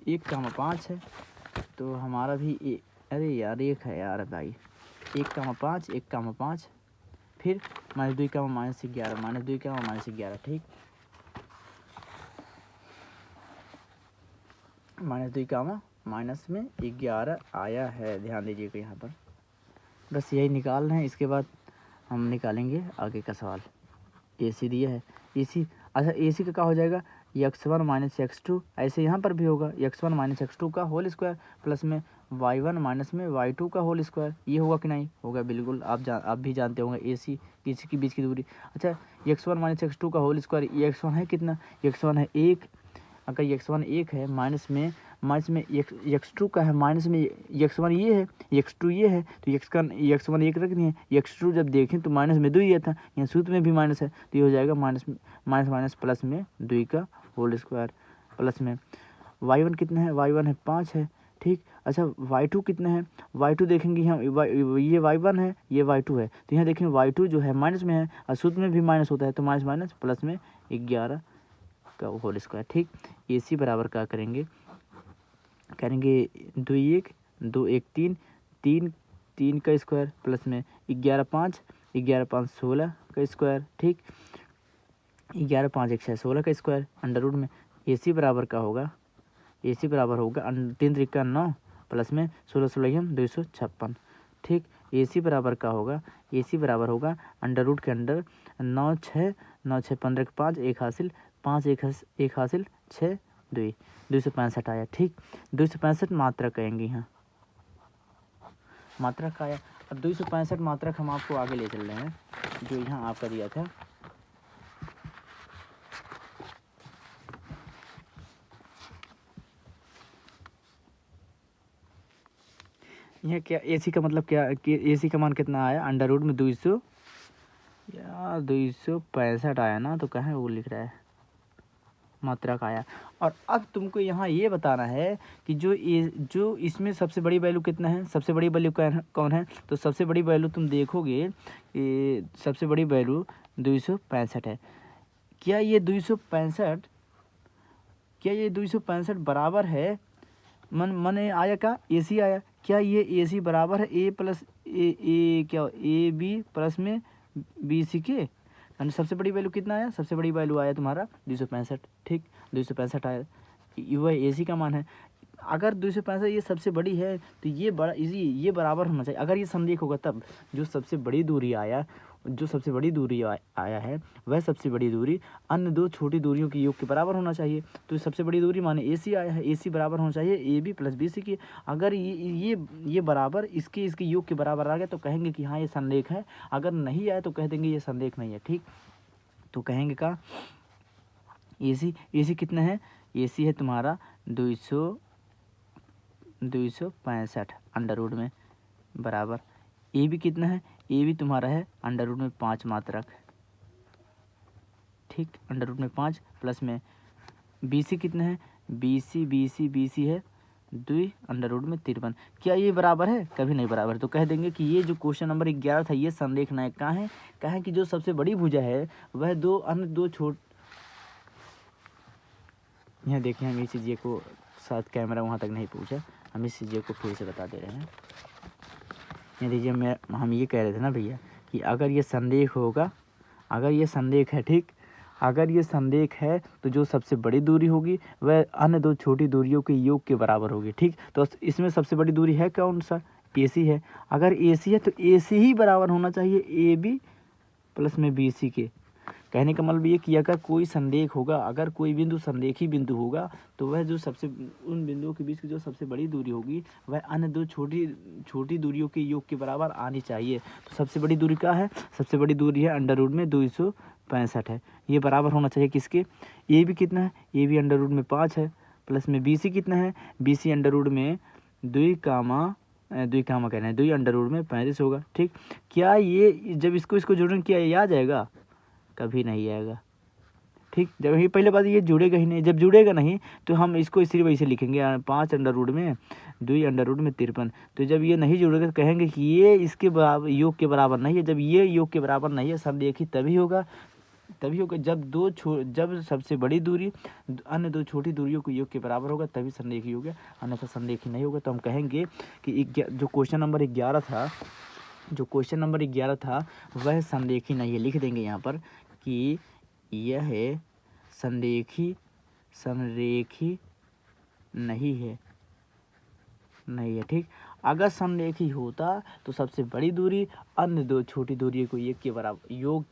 एक कामा 5 है तो हमारा भी अरे यार 1 है यार भाई, 1 कामा 5, फिर माइनस 2 कामा माइनस 11, ठीक। माइनस 2 कामा माइनस में 11 आया है, ध्यान दीजिएगा यहाँ पर, बस यही निकाल रहे हैं। इसके बाद हम निकालेंगे आगे का सवाल। AC दिया है, AC अच्छा AC का क्या हो जाएगा, x1 माइनस x2, ऐसे यहाँ पर भी होगा x1 माइनस x2 का होल स्क्वायर, प्लस में y1 माइनस में y2 का होल स्क्वायर, ये होगा कि नहीं होगा, बिल्कुल आप भी जानते होंगे AC के बीच की दूरी। अच्छा x1 माइनस x2 का होल स्क्वायर, ये x1 है कितना, x1 है 1, अगर x1 1 है, माइनस में x2 का है, माइनस में x1 ये है, x2 ये है, तो x1 1 रख दिए, x2 जब देखें तो माइनस में 2 ये था, यहाँ सूत्र में भी माइनस है, तो ये हो जाएगा माइनस प्लस में 2 का होल स्क्वायर, प्लस में y1 कितना है, y1 है 5 है, ठीक। अच्छा y2 कितना है, y2 देखेंगे हम, ये y1 है, ये y2 है, तो यहाँ देखेंगे y2 जो है माइनस में है, और सूत्र में भी माइनस होता है, तो माइनस माइनस प्लस में 11 का होल स्क्वायर। ठीक। इसी बराबर क्या करेंगे, करेंगे 2 1 2 1 3 3 3 का स्क्वायर प्लस में 11 5 16 का स्क्वायर। ठीक। 11 5 1 6 16 का स्क्वायर अंडर रूट में AC बराबर का होगा, AC बराबर होगा 3 3 9 प्लस में 16 16 256। ठीक। AC बराबर का होगा, AC बराबर होगा अंडर रूट के अंडर 9 6 9 6 15 के 5 1 हासिल 5 1 हासिल 6 2 265 आया। ठीक। 265 मात्रा कहेंगे यहाँ, मात्रा का आया। अब 265 मात्रक हम आपको आगे ले चल रहे हैं, जो यहाँ आपका दिया था। यह क्या AC का मतलब क्या, कि AC का मान कितना आया, अंडर रूट में 200 या 265 आया ना, तो कहाँ वो लिख रहा है, मात्रा का आया। और अब तुमको यहाँ ये बताना है कि जो इसमें सबसे बड़ी वैल्यू कितना है, सबसे बड़ी वैल्यू कौन है, तो सबसे बड़ी वैल्यू तुम देखोगे कि सबसे बड़ी वैल्यू 265 है। क्या ये 265 बराबर है, मन आया का AC आया, क्या ये AC बराबर है A प्लस ए क्या AB प्लस में BC के, यानी सबसे बड़ी वैल्यू कितना आया, सबसे बड़ी वैल्यू आया तुम्हारा 265। ठीक। 265 आया, वह AC का मान है। अगर 265 ये सबसे बड़ी है तो ये बड़ा इजी, ये बराबर होना चाहिए। अगर ये समदेख होगा तब जो सबसे बड़ी दूरी आया, जो सबसे बड़ी दूरी आया है वह सबसे बड़ी दूरी अन्य दो छोटी दूरियों के योग के बराबर होना चाहिए। तो सबसे बड़ी दूरी माने AC आया है, AC बराबर होना चाहिए AB प्लस BC की। अगर ये बराबर इसके योग के बराबर आ गया तो कहेंगे कि हाँ ये संलेख है, अगर नहीं आया तो कह देंगे ये संलेख नहीं है। ठीक। तो कहेंगे का AC कितना है, AC है तुम्हारा 265 अंडर रूट में बराबर AB कितना है, AB तुम्हारा है अंडर रूट में 5 मात्रक। ठीक। अंडर रूट में 5 प्लस में BC कितना है, BC है 2 अंडर रूट में 53। क्या ये बराबर है, कभी नहीं बराबर। तो कह देंगे कि ये जो क्वेश्चन नंबर 11 था ये संलेख नायक कहाँ है, कहाँ कि जो सबसे बड़ी भुजा है वह दो छोट, यहाँ देखिए हम इस चीज़ को साथ कैमरा वहाँ तक नहीं पहुँचा, हम इस चीज़ को फिर से बता दे रहे हैं। ये देखिए हम ये कह रहे थे ना भैया कि अगर ये संलेख होगा, अगर ये संलेख है, ठीक, अगर ये संलेख है तो जो सबसे बड़ी दूरी होगी वह अन्य दो छोटी दूरियों के योग के बराबर होगी। ठीक। तो इसमें सबसे बड़ी दूरी है कौन सा, AC है। अगर AC है तो AC ही बराबर होना चाहिए AB प्लस में BC के। कहने का मतलब ये कि अगर कोई संलेख होगा, अगर कोई बिंदु संलेखी बिंदु होगा तो वह जो सबसे उन बिंदुओं के बीच की जो सबसे बड़ी दूरी होगी वह अन्य दो छोटी दूरियों के योग के बराबर आनी चाहिए। तो सबसे बड़ी दूरी क्या है, सबसे बड़ी दूरी है अंडर रूट में 265 है, ये बराबर होना चाहिए किसके, AB कितना है, AB अंडर रूट में 5 है प्लस में BC कितना है, BC अंडर रूट में 2 कहना है 2 अंडर रूट में 35 होगा। ठीक। क्या ये जब इसको जोड़ेंगे क्या ये आ जाएगा, कभी नहीं आएगा। ठीक। जब ये पहले बात ये जुड़ेगा ही नहीं, जब जुड़ेगा नहीं तो हम इसको इसी वैसे लिखेंगे 5 अंडर रूट में 2 अंडर रूट में 53। तो जब ये नहीं जुड़ेगा तो कहेंगे कि ये इसके बराबर योग के बराबर नहीं है। जब ये योग के बराबर नहीं है संलेखी तभी होगा जब सबसे बड़ी दूरी अन्य दो छोटी दूरियों के योग के बराबर होगा तभी संलेखी हो गया, अन्यथा संलेखी नहीं होगा। तो हम कहेंगे कि जो क्वेश्चन नंबर 11 था वह संलेखी नहीं है। लिख देंगे यहाँ पर कि यह संरेखी नहीं है। ठीक। अगर संरेखी होता तो सबसे बड़ी दूरी अन्य दो छोटी दूरी को योग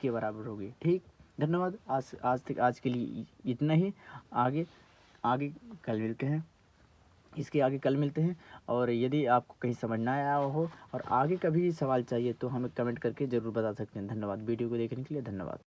के बराबर होगी। ठीक। धन्यवाद। आज के लिए इतना ही। आगे कल मिलते हैं, इसके आगे कल मिलते हैं। और यदि आपको कहीं समझ ना आया हो और आगे कभी सवाल चाहिए तो हमें कमेंट करके ज़रूर बता सकते हैं। धन्यवाद। वीडियो को देखने के लिए धन्यवाद।